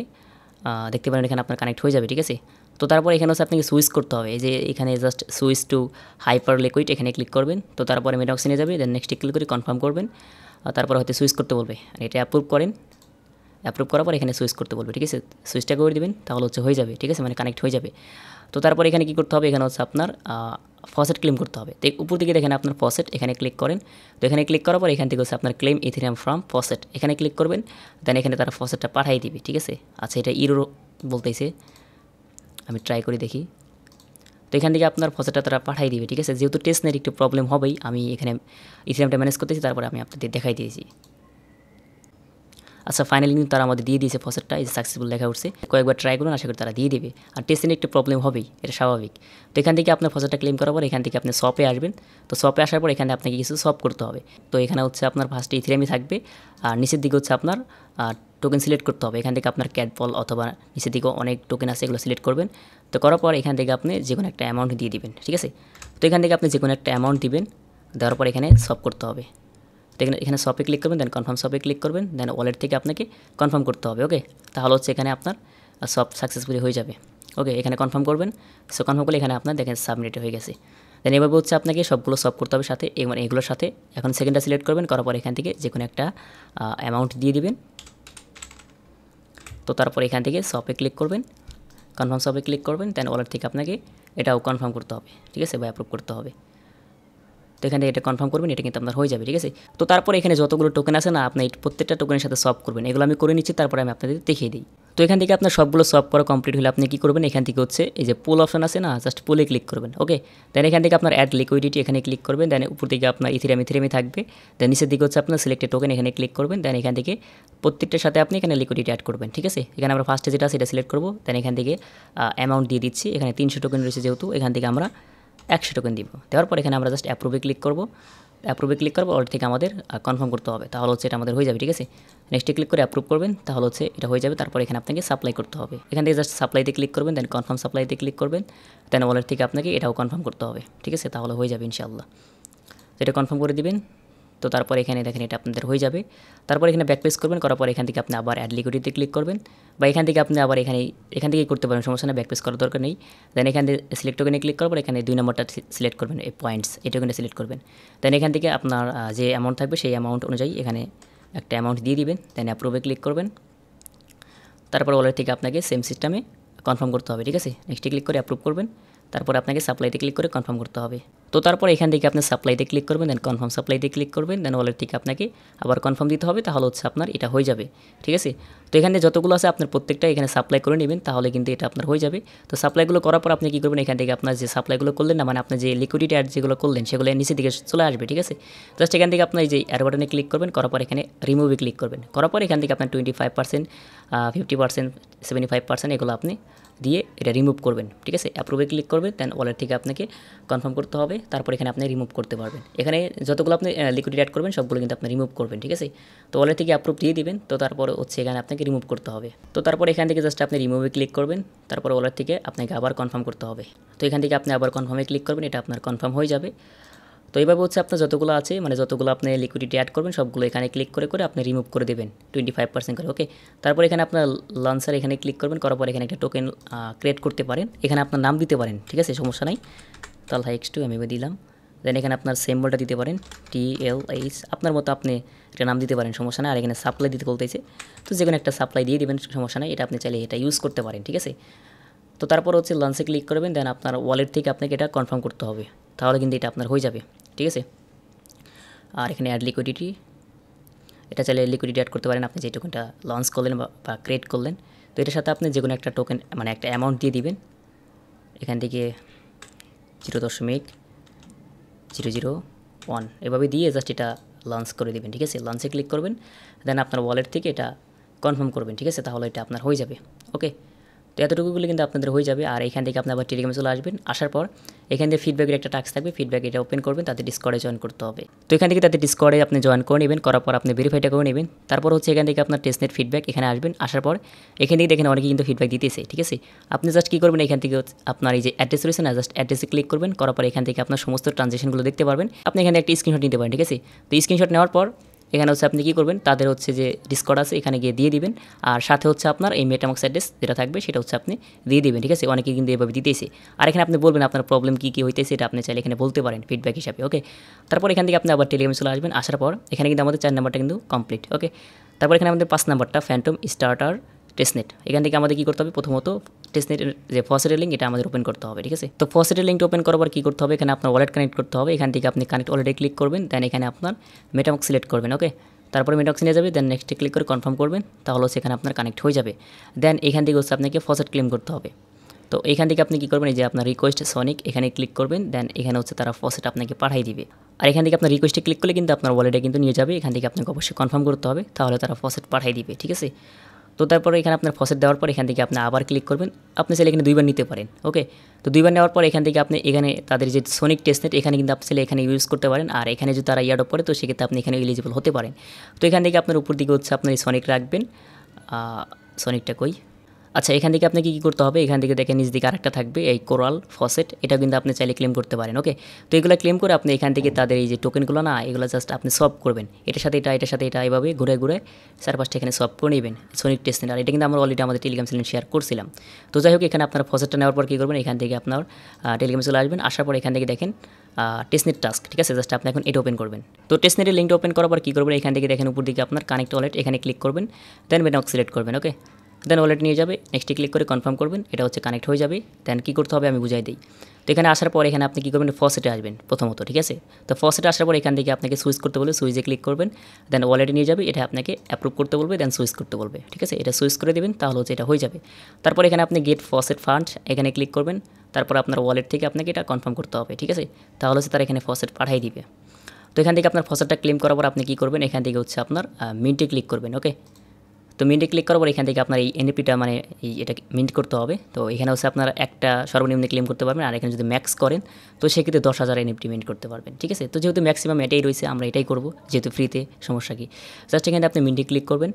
দেখতে পারেন এখানে আপনার কানেক্ট হয়ে যাবে, ঠিক আছে। তো তারপর এখানে হচ্ছে আপনাকে সুইচ করতে হবে, এই যে এখানে just switch to Hyperliquid এখানে ক্লিক করবেন। তো তারপরে মেটা অপশনে যাবে, দেন নেক্সটে ক্লিক করে কনফার্ম করবেন। তারপর হয়তো সুইচ করতে বলবে, এটা অ্যাপ্রুভ করেন। অ্যাপ্রুভ করার পর এখানে সুইচ করতে বলবে, ঠিক আছে। সুইচটা করে দেবেন, তাহলে হচ্ছে হয়ে যাবে, ঠিক আছে, মানে কানেক্ট হয়ে যাবে। তো তারপর এখানে কী করতে হবে, এখানে হচ্ছে আপনার ফসেট ক্লেম করতে হবে। তো উপর দিকে দেখেন আপনার ফসেট, এখানে ক্লিক করেন। তো এখানে ক্লিক করার পর এখান থেকে হচ্ছে আপনার ক্লেম ইথেরিয়াম ফ্রম ফসেট, এখানে ক্লিক করবেন। দেন এখানে তারা ফসেটটা পাঠিয়ে দিবে, ঠিক আছে। আচ্ছা, এটা ইরো বলতেছে, আমি ট্রাই করে দেখি। তো এখান থেকে আপনার ফসেটটা তারা পাঠিয়ে দিবে, ঠিক আছে। যেহেতু টেস্টনেট একটু প্রবলেম হবেই, আমি এখানে ইথেরিয়ামটা ম্যানেজ করতেছি, তারপরে আমি আপনাদের দেখাই দিয়েছি। আচ্ছা, ফাইনালি কিন্তু তারা আমাদের দিয়ে দিয়েছে ফসেটটা, এই যে সাকসেসফুল লেখা উঠছে। কয়েকবার ট্রাই করুন, আশা করি তারা দিয়ে দেবে। আর টেস্টিং একটু প্রবলেম হবেই, এটা স্বাভাবিক। তো এখান থেকে আপনার ফসেটটা ক্লেম করার পর এখান থেকে আপনি শপে আসবেন। তো শপে আসার পর এখানে আপনাকে কিছু শপ করতে হবে। তো এখানে হচ্ছে আপনার ফার্স্টে ইথেরিয়ামই থাকবে, আর নিচের দিকে হচ্ছে আপনার টোকেন সিলেক্ট করতে হবে। এখান থেকে আপনার ক্যাটবল অথবা নিচের দিকেও অনেক টোকেন আছে, এগুলো সিলেক্ট করবেন। তো করার পর এখান থেকে আপনি যে কোনো একটা অ্যামাউন্ট দিয়ে দিবেন, ঠিক আছে। তো এখান থেকে আপনি যে কোনো একটা অ্যামাউন্ট দিবেন, দেওয়ার পর এখানে শপ করতে হবে। তো এখানে শপে ক্লিক করবেন, দেন কনফার্ম শপে ক্লিক করবেন, দেন ওয়ালেট থেকে আপনাকে কনফার্ম করতে হবে। ওকে, তাহলে হচ্ছে এখানে আপনার শপ সাকসেসফুলি হয়ে যাবে। ওকে, এখানে কনফার্ম করবেন। সো কনফার্ম করলে এখানে আপনার দেখেন সাবমিট হয়ে গেছে। দেন এভাবে হচ্ছে আপনাকে সবগুলো শপ করতে হবে সাথে, মানে এগুলোর সাথে। এখন সেকেন্ডটা সিলেক্ট করবেন, করার পর এখান থেকে যে কোনো একটা অ্যামাউন্ট দিয়ে দিবেন। তো তারপর এখান থেকে শপে ক্লিক করবেন, কনফার্ম শপে ক্লিক করবেন, দেন ওয়ালেট থেকে আপনাকে এটাও কনফার্ম করতে হবে, ঠিক আছে, বা অ্যাপ্রুভ করতে হবে। তো এখান থেকে এটা কনফার্ম করবেন, এটা কিন্তু আপনার হয়ে যাবে, ঠিক আছে। তো তারপর এখানে যতগুলো টোকেন আছে না, আপনি এই প্রত্যেকটা টোকেনের সাথে সলভ করবেন। এগুলো আমি করে নিচ্ছি, তারপরে আমি আপনাদের দেখিয়ে দিই। তো এখান থেকে আপনার সবগুলো সলভ করা কমপ্লিট হলে আপনি কী করবেন, এখান থেকে হচ্ছে এই যে পুল অপশন আছে না, জাস্ট পুলে ক্লিক করবেন। ওকে, দেন এখান থেকে আপনার অ্যাড লিকুইডিটি এখানে ক্লিক করবেন। দেন উপর দিকে আপনার ইথেরিয়ামই থাকবে। দেন নিচের দিকে হচ্ছে আপনার সিলেক্টেড টোকেন, এখানে ক্লিক করবেন। দেন এখান থেকে প্রত্যেকটার সাথে আপনি এখানে লিকুইডিটি অ্যাড করবেন, ঠিক আছে। এখানে আমরা ফার্স্টে যেটা সেটা সিলেক্ট করবো। দেন এখান থেকে অ্যামাউন্ট দিয়ে দিচ্ছি, এখানে 300 টোকেন রয়েছে যেহেতু, এখান থেকে আমরা 100 টোকেন দিব। দেওয়ার পর এখানে আমরা জাস্ট অ্যাপ্রুভে ক্লিক করবো। অ্যাপ্রুভে ক্লিক করবো, ওর থেকে আমাদের কনফার্ম করতে হবে, তাহলে হচ্ছে এটা আমাদের হয়ে যাবে, ঠিক আছে। নেক্সটে ক্লিক করে অ্যাপ্রুভ করবেন, তাহলে হচ্ছে এটা হয়ে যাবে। তারপর এখানে আপনাকে সাপ্লাই করতে হবে, এখান থেকে জাস্ট সাপ্লাইতে ক্লিক করবেন, দেন কনফার্ম সাপ্লাইতে ক্লিক করবেন। দেন ওয়ালেট থেকে আপনাকে এটাও কনফার্ম করতে হবে, ঠিক আছে, তাহলে হয়ে যাবে ইনশাআল্লাহ। এটা কনফার্ম করে দিবেন। তো তারপর এখানে দেখেন এটা আপনাদের হয়ে যাবে। তারপর এখানে ব্যাক পেজ করবেন, করার পর এখান থেকে আপনি আবার অ্যাড লিকুইডিটিতে ক্লিক করবেন, বা এখান থেকে আপনি আবার এখান থেকেই করতে পারেন, সমস্যা না, ব্যাক পেজ করার দরকার নেই। দেন এখান থেকে সিলেক্ট টোকেনে ক্লিক করার পর এখানে 2 নম্বরটা সিলেক্ট করবেন, এই পয়েন্টস, এই টোকেনটা সিলেক্ট করবেন। দেন এখান থেকে আপনার যে অ্যামাউন্ট থাকবে সেই অ্যামাউন্ট অনুযায়ী এখানে একটা অ্যামাউন্ট দিয়ে দিবেন। দেন অ্যাপ্রুভে ক্লিক করবেন। তারপর ওয়ালেট থেকে আপনাকে সেম সিস্টেমে কনফার্ম করতে হবে, ঠিক আছে। নেক্সটে ক্লিক করে অ্যাপ্রুভ করবেন। তারপর আপনাকে সাপ্লাইতে ক্লিক করে কনফার্ম করতে হবে। তো তারপর এখান থেকে আপনি সাপ্লাইতে ক্লিক করবেন, দেন কনফার্ম সাপ্লাইতে ক্লিক করবেন। দেন ওয়ালেট থেকে আপনাকে আবার কনফার্ম দিতে হবে, তাহলে হচ্ছে আপনার এটা হয়ে যাবে, ঠিক আছে। তো এখানে যতগুলো আছে আপনার প্রত্যেকটা এখানে সাপ্লাই করে নেবেন, তাহলে কিন্তু এটা আপনার হয়ে যাবে। তো সাপ্লাইগুলো করার পর আপনি কী করবেন, এখান থেকে আপনার যে সাপ্লাইগুলো করলেন না, মানে আপনার যে লিকুইডিটি অ্যাড যেগুলো করলেন সেগুলো নিচের দিকে চলে আসবে, ঠিক আছে। জাস্ট এখান থেকে আপনার এই যে অ্যারো বাটনে ক্লিক করবেন, করার পর এখানে রিমুভে ক্লিক করবেন। করার পর এখান থেকে আপনার 25%, 50%, 75% এগুলো আপনি দিয়ে এটা রিমুভ করবেন, ঠিক আছে। অ্যাপ্রুভে ক্লিক করবেন, দেন ওয়ালেট থেকে আপনাকে কনফার্ম করতে হবে, তারপর এখানে আপনি রিমুভ করতে পারবেন। এখানে যতগুলো আপনি লিকুইডিটি অ্যাড করবেন সবগুলো কিন্তু আপনি রিমুভ করবেন, ঠিক আছে। তো ওয়ালেট থেকে অ্যাপ্রুভ দিয়ে দিবেন। তো তারপর হচ্ছে এখানে আপনাকে রিমুভ করতে হবে। তো তারপর এখান থেকে জাস্ট আপনি রিমুভে ক্লিক করবেন, তারপর ওয়ালেট থেকে আপনাকে আবার কনফার্ম করতে হবে। তো এখান থেকে আপনি আবার কনফার্মে ক্লিক করবেন, এটা আপনার কনফার্ম হয়ে যাবে। তো এইভাবে হচ্ছে আপনার যতগুলো আছে, মানে যতগুলো আপনি লিকুইডিটি অ্যাড করবেন সবগুলো এখানে ক্লিক করে করে আপনি রিমুভ করে দেবেন 25% করে। ওকে, তারপর এখানে আপনার লঞ্চার এখানে ক্লিক করবেন, করার পর এখানে একটা টোকেন ক্রিয়েট করতে পারেন, এখানে আপনার নাম দিতে পারেন, ঠিক আছে, সমস্যা নাই। তালহা X2 আমি দিলাম। দেন এখানে আপনার সিম্বলটা দিতে পারেন TLH, আপনার মতো আপনি একটা নাম দিতে পারেন, সমস্যা নাই। আর এখানে সাপ্লাই দিতে বলতেছে, তো যে কোনো একটা সাপ্লাই দিয়ে দেবেন, সমস্যা নাই, এটা আপনি চাইলে এটা ইউজ করতে পারেন, ঠিক আছে। তো তারপর হচ্ছে লঞ্চে ক্লিক করবেন, দেন আপনার ওয়ালেট থেকে আপনাকে এটা কনফার্ম করতে হবে, তাহলে কিন্তু এটা আপনার হয়ে যাবে, ঠিক আছে। আর এখানে অ্যাড লিকুইডিটি, এটা চাইলে লিকুইডিটি অ্যাড করতে পারেন আপনি যে টোকেনটা লঞ্চ করলেন বা ক্রিয়েট করলেন। তো এটার সাথে আপনি যে কোনো একটা টোকেন, মানে একটা অ্যামাউন্ট দিয়ে দিবেন, এখান থেকে 0.001 এভাবে দিয়ে জাস্ট এটা লঞ্চ করে দেবেন, ঠিক আছে। লঞ্চে ক্লিক করবেন, দেন আপনার ওয়ালেট থেকে এটা কনফার্ম করবেন, ঠিক আছে, তাহলে এটা আপনার হয়ে যাবে। ওকে, তো এতটুকুগুলো কিন্তু আপনাদের হয়ে যাবে। আর এখান থেকে আপনি আবার টেলিগ্রামে চলে আসবেন, আসার পর এখান থেকে ফিডব্যাকের একটা টাস্ক থাকবে, ফিডব্যাক এটা ওপেন করবেন, তাদের ডিসকর্ডে জয়েন করতে হবে। তো এখান থেকে তাদের ডিসকর্ডে আপনি জয়েন করে নেবেন, করার পর আপনি ভেরিফাইটা করে নেবেন। তারপর হচ্ছে এখান থেকে আপনার টেস্টনেট ফিডব্যাক এখানে আসবেন, আসার পর এখান থেকে দেখেন অনেকে কিন্তু ফিডব্যাক দিতেছে, ঠিক আছে। আপনি জাস্ট কী করবেন, এখান থেকে আপনার এই যে অ্যাড্রেস রয়েছে না, জাস্ট অ্যাড্রেসে ক্লিক করবেন, করার পর এখান থেকে আপনার সমস্ত ট্রানজেকশনগুলো দেখতে পারবেন। আপনি এখানে একটা স্ক্রিনশট নিতে পারেন, ঠিক আছে। তো স্ক্রিনশট নেওয়ার পর এখানে হচ্ছে আপনি কী করবেন, তাদের হচ্ছে যে ডিসকর্ড আছে এখানে গিয়ে দিয়ে দিবেন, আর সাথে হচ্ছে আপনার এই মেটামাক্স অ্যাড্রেস যেটা থাকবে সেটা হচ্ছে আপনি দিয়ে দিবেন, ঠিক আছে। অনেকে কিন্তু এভাবে দিতেছে। আর এখানে আপনি বলবেন আপনার প্রবলেম কী হইতেছে, এটা আপনি চাইলে এখানে বলতে পারেন ফিডব্যাক হিসাবে, ওকে। তারপর এখান থেকে আপনি আবার টেলিগ্রামে চলে আসবেন, আসার পর এখানে কিন্তু আমাদের 4 নাম্বারটা কিন্তু কমপ্লিট, ওকে। তারপর এখানে আমাদের 5 নাম্বারটা ফ্যান্টম স্টার্টার টেস্টনেট। এখান থেকে আমাদের কী করতে হবে, প্রথমত টেস্টনেটের যে ফসেটের লিঙ্ক এটা আমাদের ওপেন করতে হবে, ঠিক আছে। তো ফসেটের লিঙ্কটা ওপেন করার পর কী করতে হবে, এখানে আপনার ওয়ালেট কানেক্ট করতে হবে। এখান থেকে আপনি কানেক্ট ওয়ালেটে ক্লিক করবেন, দেন এখানে আপনার মেটামাক্স সিলেক্ট করবেন, ওকে। তারপরে মেটামাক্স নিয়ে যাবে, দেন নেক্সটে ক্লিক করে কনফার্ম করবেন, তাহলে সেখানে আপনার কানেক্ট হয়ে যাবে। দেন এখান থেকে হচ্ছে আপনাকে ফসেট ক্লেম করতে হবে। তো এখান থেকে আপনি কী করবেন, এই যে আপনার রিকোয়েস্ট সনিক এখানে ক্লিক করবেন, দেন এখানে হচ্ছে তারা ফসেট আপনাকে পাঠিয়ে দিবে। আর এখান থেকে আপনার রিকোয়েস্টে ক্লিক করলে কিন্তু আপনার ওয়ালেটে কিন্তু নিয়ে যাবে। এখান থেকে আপনাকে অবশ্যই কনফার্ম করতে হবে, তাহলে তারা ফসেট পাঠিয়ে দিবে, ঠিক আছে। তো তারপরে এখানে আপনার ফসেট দেওয়ার পর এখান থেকে আপনি আবার ক্লিক করবেন। আপনি চাইলে এখানে 2বার নিতে পারেন, ওকে। তো 2বার নেওয়ার পর এখান থেকে আপনি এখানে তাদের যে সোনিক টেস্টনেট এখানে কিন্তু আপনি চাইলে এখানে ইউজ করতে পারেন। আর এখানে যদি তারা ইয়ার্ড পড়ে তো সেক্ষেত্রে আপনি এখানে এলিজিবল হতে পারেন। তো এখান থেকে আপনার উপর দিকে হচ্ছে আপনার এই সনিক রাখবেন। সনিকটা কই, আচ্ছা এখান থেকে আপনি কী করতে হবে, এখান থেকে দেখেন নিজ দিকে আরেকটা থাকবে এই কোরাল ফসেট, এটা কিন্তু আপনি চাইলে ক্লেম করতে পারেন, ওকে। তো এগুলো ক্লেম করে আপনি এখান থেকে তাদের এই যে টোকেনগুলো না এগুলো জাস্ট আপনি সলভ করবেন, এটার সাথে এটা এভাবে ঘুরে ঘুরে 4-5টা এখানে সলভ করে নেবেন সোনিক টেস্টনেট। আর এটা কিন্তু আমরা অলরেডি আমাদের টেলিগ্রাম চ্যানেলে শেয়ার করছিলাম। তো যাই হোক এখানে আপনার ফসেটটা নেওয়ার পর কী করবেন, এখান থেকে আপনার টেলিগ্রামে চলে আসবেন, আসার পর এখান থেকে দেখেন টেস্টনেট টাস্ক, ঠিক আছে। জাস্ট আপনি এখন এটা ওপেন করবেন। তো টেস্টনেটের লিঙ্কটা ওপেন করার পর কী করবেন, এখান থেকে দেখেন উপর দিকে আপনার কানেক্ট ওয়ালেট এখানে ক্লিক করবেন, দেন মেটামাক্স সিলেক্ট করবেন, ওকে। দেন ওয়ালেট নিয়ে যাবে, নেক্সটে ক্লিক করে কনফার্ম করবেন, এটা হচ্ছে কানেক্ট হয়ে যাবে। দেন কী করতে হবে আমি বুঝাই দিই। তো এখানে আসার পর এখানে আপনি কী করবেন, ফসেটে আসবেন প্রথমত, ঠিক আছে। তো ফসেটে আসার পর এখান থেকে আপনাকে সুইচ করতে বলবে, সুইচে ক্লিক করবেন, দেন ওয়ালেটে নিয়ে যাবে, এটা আপনাকে অ্যাপ্রুভ করতে বলবে, দেন সুইচ করতে বলবে, ঠিক আছে। এটা সুইচ করে দেবেন, তাহলে হচ্ছে এটা হয়ে যাবে। তারপর এখানে আপনি গেট ফসেট ফান্ড এখানে ক্লিক করবেন, তারপর আপনার ওয়ালেট থেকে আপনাকে এটা কনফার্ম করতে হবে, ঠিক আছে। তাহলে হচ্ছে তারা এখানে ফসেট পাঠিয়ে দিবে। তো এখান থেকে আপনার ফসেটটা ক্লেম করার পর আপনি কী করবেন, এখান থেকে হচ্ছে আপনার মিন্টে ক্লিক করবেন, ওকে। তো মিন্টে ক্লিক করার পর এখান থেকে আপনার এই এনএফটিটা মানে এটা মিন্ট করতে হবে। তো এখানে হচ্ছে আপনার একটা সর্বনিম্ন ক্লেম করতে পারবেন, আর এখানে যদি ম্যাক্স করেন তো সেক্ষেত্রে 10,000 এনএফটি মিন্ট করতে পারবেন, ঠিক আছে। তো যেহেতু ম্যাক্সিমাম এটাই রয়েছে আমরা এটাই করব, যেহেতু ফ্রিতে সমস্যা কি। জাস্ট এখানে আপনি মিন্টে ক্লিক করবেন,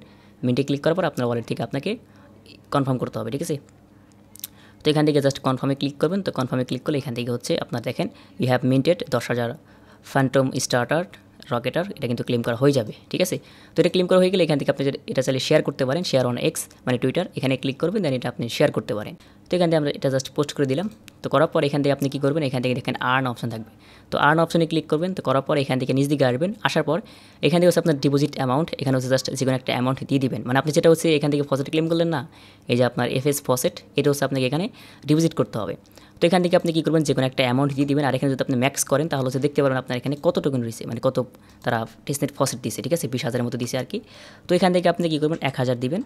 মিন্টে ক্লিক করার পর আপনার ওয়ালেট থেকে আপনাকে কনফার্ম করতে হবে, ঠিক আছে। তো এখান থেকে জাস্ট কনফার্মে ক্লিক করবেন। তো কনফার্মে ক্লিক করলে এখান থেকে হচ্ছে আপনার দেখেন you have minted 10,000 Phantom Starter Rocketeer, এটা কিন্তু ক্লেম করা হয়ে যাবে, ঠিক আছে। তো এটা ক্লেম করা হয়ে গেলে এখান থেকে আপনি এটা চাইলে শেয়ার করতে পারেন, শেয়ার অন এক্স মানে টুইটার, এখানে ক্লিক করবেন, দেন এটা আপনি শেয়ার করতে পারেন। তো এখান থেকে আমরা এটা জাস্ট পোস্ট করে দিলাম। তো করার পর এখান থেকে আপনি কী করবেন, এখান থেকে দেখেন আর্ন অপশন থাকবে। তো আর্ন অপশনে ক্লিক করবেন। তো করার পর এখান থেকে নিজ দিকে আসবেন, আসার পর এখান থেকে হচ্ছে আপনার ডিপোজিট অ্যামাউন্ট, এখানে হচ্ছে জাস্ট যে কোনো একটা অ্যামাউন্ট দিয়ে দিবেন। মানে আপনি যেটা হচ্ছে এখান থেকে ফসেট ক্লেম করলেন না, এই যে আপনার এফএস ফসেট, এটা হচ্ছে আপনাকে এখানে ডিপোজিট করতে হবে। তো এখান থেকে আপনি কী করবেন, যে কোনো একটা অ্যামাউন্ট দিয়ে দিবেন। আর এখানে যদি আপনি ম্যাক্স করেন তাহলে হচ্ছে দেখতে পারবেন আপনার এখানে কত টোকেন রয়েছে, মানে কত তারা টেস্টনেট ফসেট দিয়েছে, ঠিক আছে। 20,000-এর মতো দিয়েছে আর কি। তো এখান থেকে আপনি কী করবেন, 1,000 দিবেন।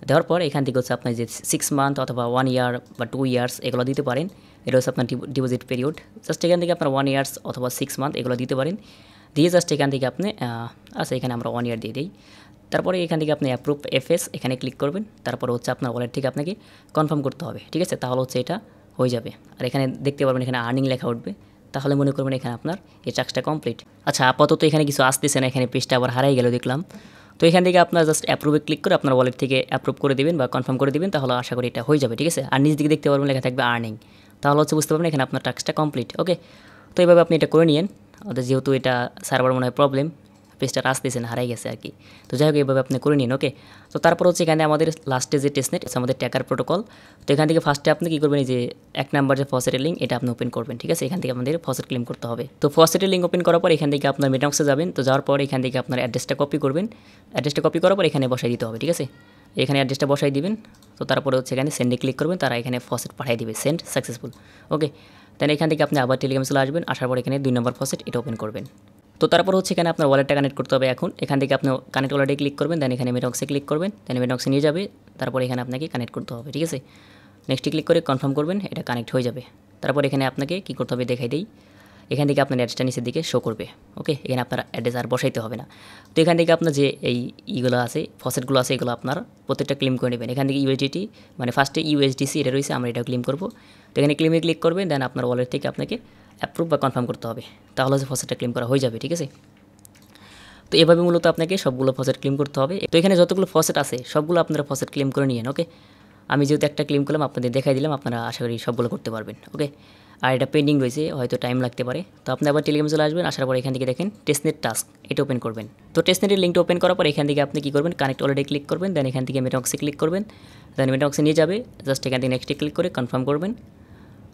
দেওয়ার পর এখান থেকে হচ্ছে আপনার যে 6 মান্থ অথবা 1 ইয়ার বা 2 ইয়ার্স এগুলো দিতে পারেন। এটা হচ্ছে আপনার ডিপোজিট পিরিয়ড। জাস্ট এখান থেকে আপনার 1 ইয়ার্স অথবা 6 মান্থ এগুলো দিতে পারেন। দিয়ে জাস্ট এখান থেকে আপনি আচ্ছা এখানে আমরা 1 ইয়ার দিয়ে দিই। তারপরে এখান থেকে আপনি অ্যাপ্রুভ এফএস এখানে ক্লিক করবেন। তারপরে হচ্ছে আপনার ওয়ালেট থেকে আপনাকে কনফার্ম করতে হবে, ঠিক আছে। তাহলে হচ্ছে এটা হয়ে যাবে। আর এখানে দেখতে পারবেন এখানে আর্নিং লেখা উঠবে, তাহলে মনে করবেন এখানে আপনার এই টাস্কটা কমপ্লিট। আচ্ছা আপাতত এখানে কিছু আসতেছে না, এখানে পেজটা আবার হারাই গেল দেখলাম। তো এখান থেকে আপনার জাস্ট অ্যাপ্রুভে ক্লিক করে আপনার ওয়ালেট থেকে অ্যাপ্রুভ করে দেবেন বা কনফার্ম করে দেবেন, তাহলে আশা করি এটা হয়ে যাবে, ঠিক আছে। আর নিজ দিকে দেখতে পারবেন লেখা থাকবে আর্নিং, তাহলে হচ্ছে বুঝতে পারবেন এখানে আপনার টাস্কটা কমপ্লিট, ওকে। তো এইভাবে আপনি এটা করে নিন। যেহেতু এটা সার্ভার মনে হয় প্রবলেম, পেজটা আসতেছে না, হারাই গেছে আর কি। তো যাই হোক এইভাবে আপনি করে নিন, ওকে। তো তারপর হচ্ছে এখানে আমাদের লাস্টে যে টেস্টনেট আমাদের ট্যাকার প্রোটোকল। তো এখান থেকে ফার্স্টে আপনি কী করবেন, এই যে 1 নাম্বার যে ফসেটের লিঙ্ক এটা আপনি ওপেন করবেন, ঠিক আছে। এখান থেকে আমাদের ফসেট ক্লেম করতে হবে। তো ফসেটের লিঙ্ক ওপেন করার পর এখান থেকে আপনার মেটামাক্সে যাবেন। তো যাওয়ার পর এখান থেকে আপনার অ্যাড্রেসটা কপি করবেন। অ্যাড্রেসটা কপি করার পর এখানে বসাই দিতে হবে, ঠিক আছে। এখানে অ্যাড্রেসটা বসাই দিবেন। তো তারপরে হচ্ছে এখানে সেন্ডে ক্লিক করবেন, তারা এখানে ফসেট পাঠিয়ে দিবে, সেন্ড সাকসেসফুল, ওকে। দেন এখান থেকে আপনি আবার টেলিগ্রামে চলে আসবেন, আসার পর এখানে 2 নম্বর ফসেট এটা ওপেন করবেন। তো তারপর হচ্ছে এখানে আপনার ওয়ালেটটা কানেক্ট করতে হবে। এখন এখান থেকে আপনি কানেক্ট ওয়ালেটে ক্লিক করবেন, দেন এখানে মেটামাক্সে ক্লিক করবেন, দেন মেটামাক্সে নিয়ে যাবে। তারপর এখানে আপনাকে কানেক্ট করতে হবে, ঠিক আছে। নেক্সটে ক্লিক করে কনফার্ম করবেন, এটা কানেক্ট হয়ে যাবে। তারপর এখানে আপনাকে কী করতে হবে দেখাই দিই। এখান থেকে আপনার অ্যাড্রেসটা নিচের দিকে শো করবে, ওকে। এখানে আপনার অ্যাড্রেস আর বসাইতে হবে না। তো এখান থেকে আপনার যে এইগুলো আছে ফসেটগুলো আছে এগুলো আপনার প্রত্যেকটা ক্লেম করে নেবেন। এখান থেকে ইউএসডিটি মানে ফার্স্টে ইউএসডিসি এটা রয়েছে, আমরা এটা ক্লেম করবো। তো এখানে ক্লেমে ক্লিক করবেন, দেন আপনার ওয়ালেট থেকে আপনাকে অ্যাপ্রুভ বা কনফার্ম করতে হবে, তাহলে যে ফসেটটা ক্লেম করা হয়ে যাবে, ঠিক আছে। তো এভাবে মূলত আপনাকে সবগুলো ফসেট ক্লেম করতে হবে। তো এখানে যতগুলো ফসেট আছে সবগুলো আপনারা ফসেট ক্লেম করে নিয়েন, ওকে। আমি যেহেতু একটা ক্লেম করলাম আপনাদের দেখাই দিলাম, আপনারা আশা করি সবগুলো করতে পারবেন, ওকে। আর এটা পেন্ডিং রয়েছে, হয়তো টাইম লাগতে পারে। তো আপনি আবার টেলিগ্রামে চলে আসবেন, আসার পর এখান থেকে দেখেন টেস্টনেট টাস্ক, এটা ওপেন করবেন। তো টেস্টনেটের লিঙ্কটা ওপেন করার পর এখান থেকে আপনি কী করবেন, কানেক্ট অলরেডি ক্লিক করবেন, দেন এখান থেকে মেটামাস্কে ক্লিক করবেন, দেন মেটামাস্কে নিয়ে যাবে, জাস্ট এখান থেকে নেক্সটে ক্লিক করে কনফার্ম করবেন।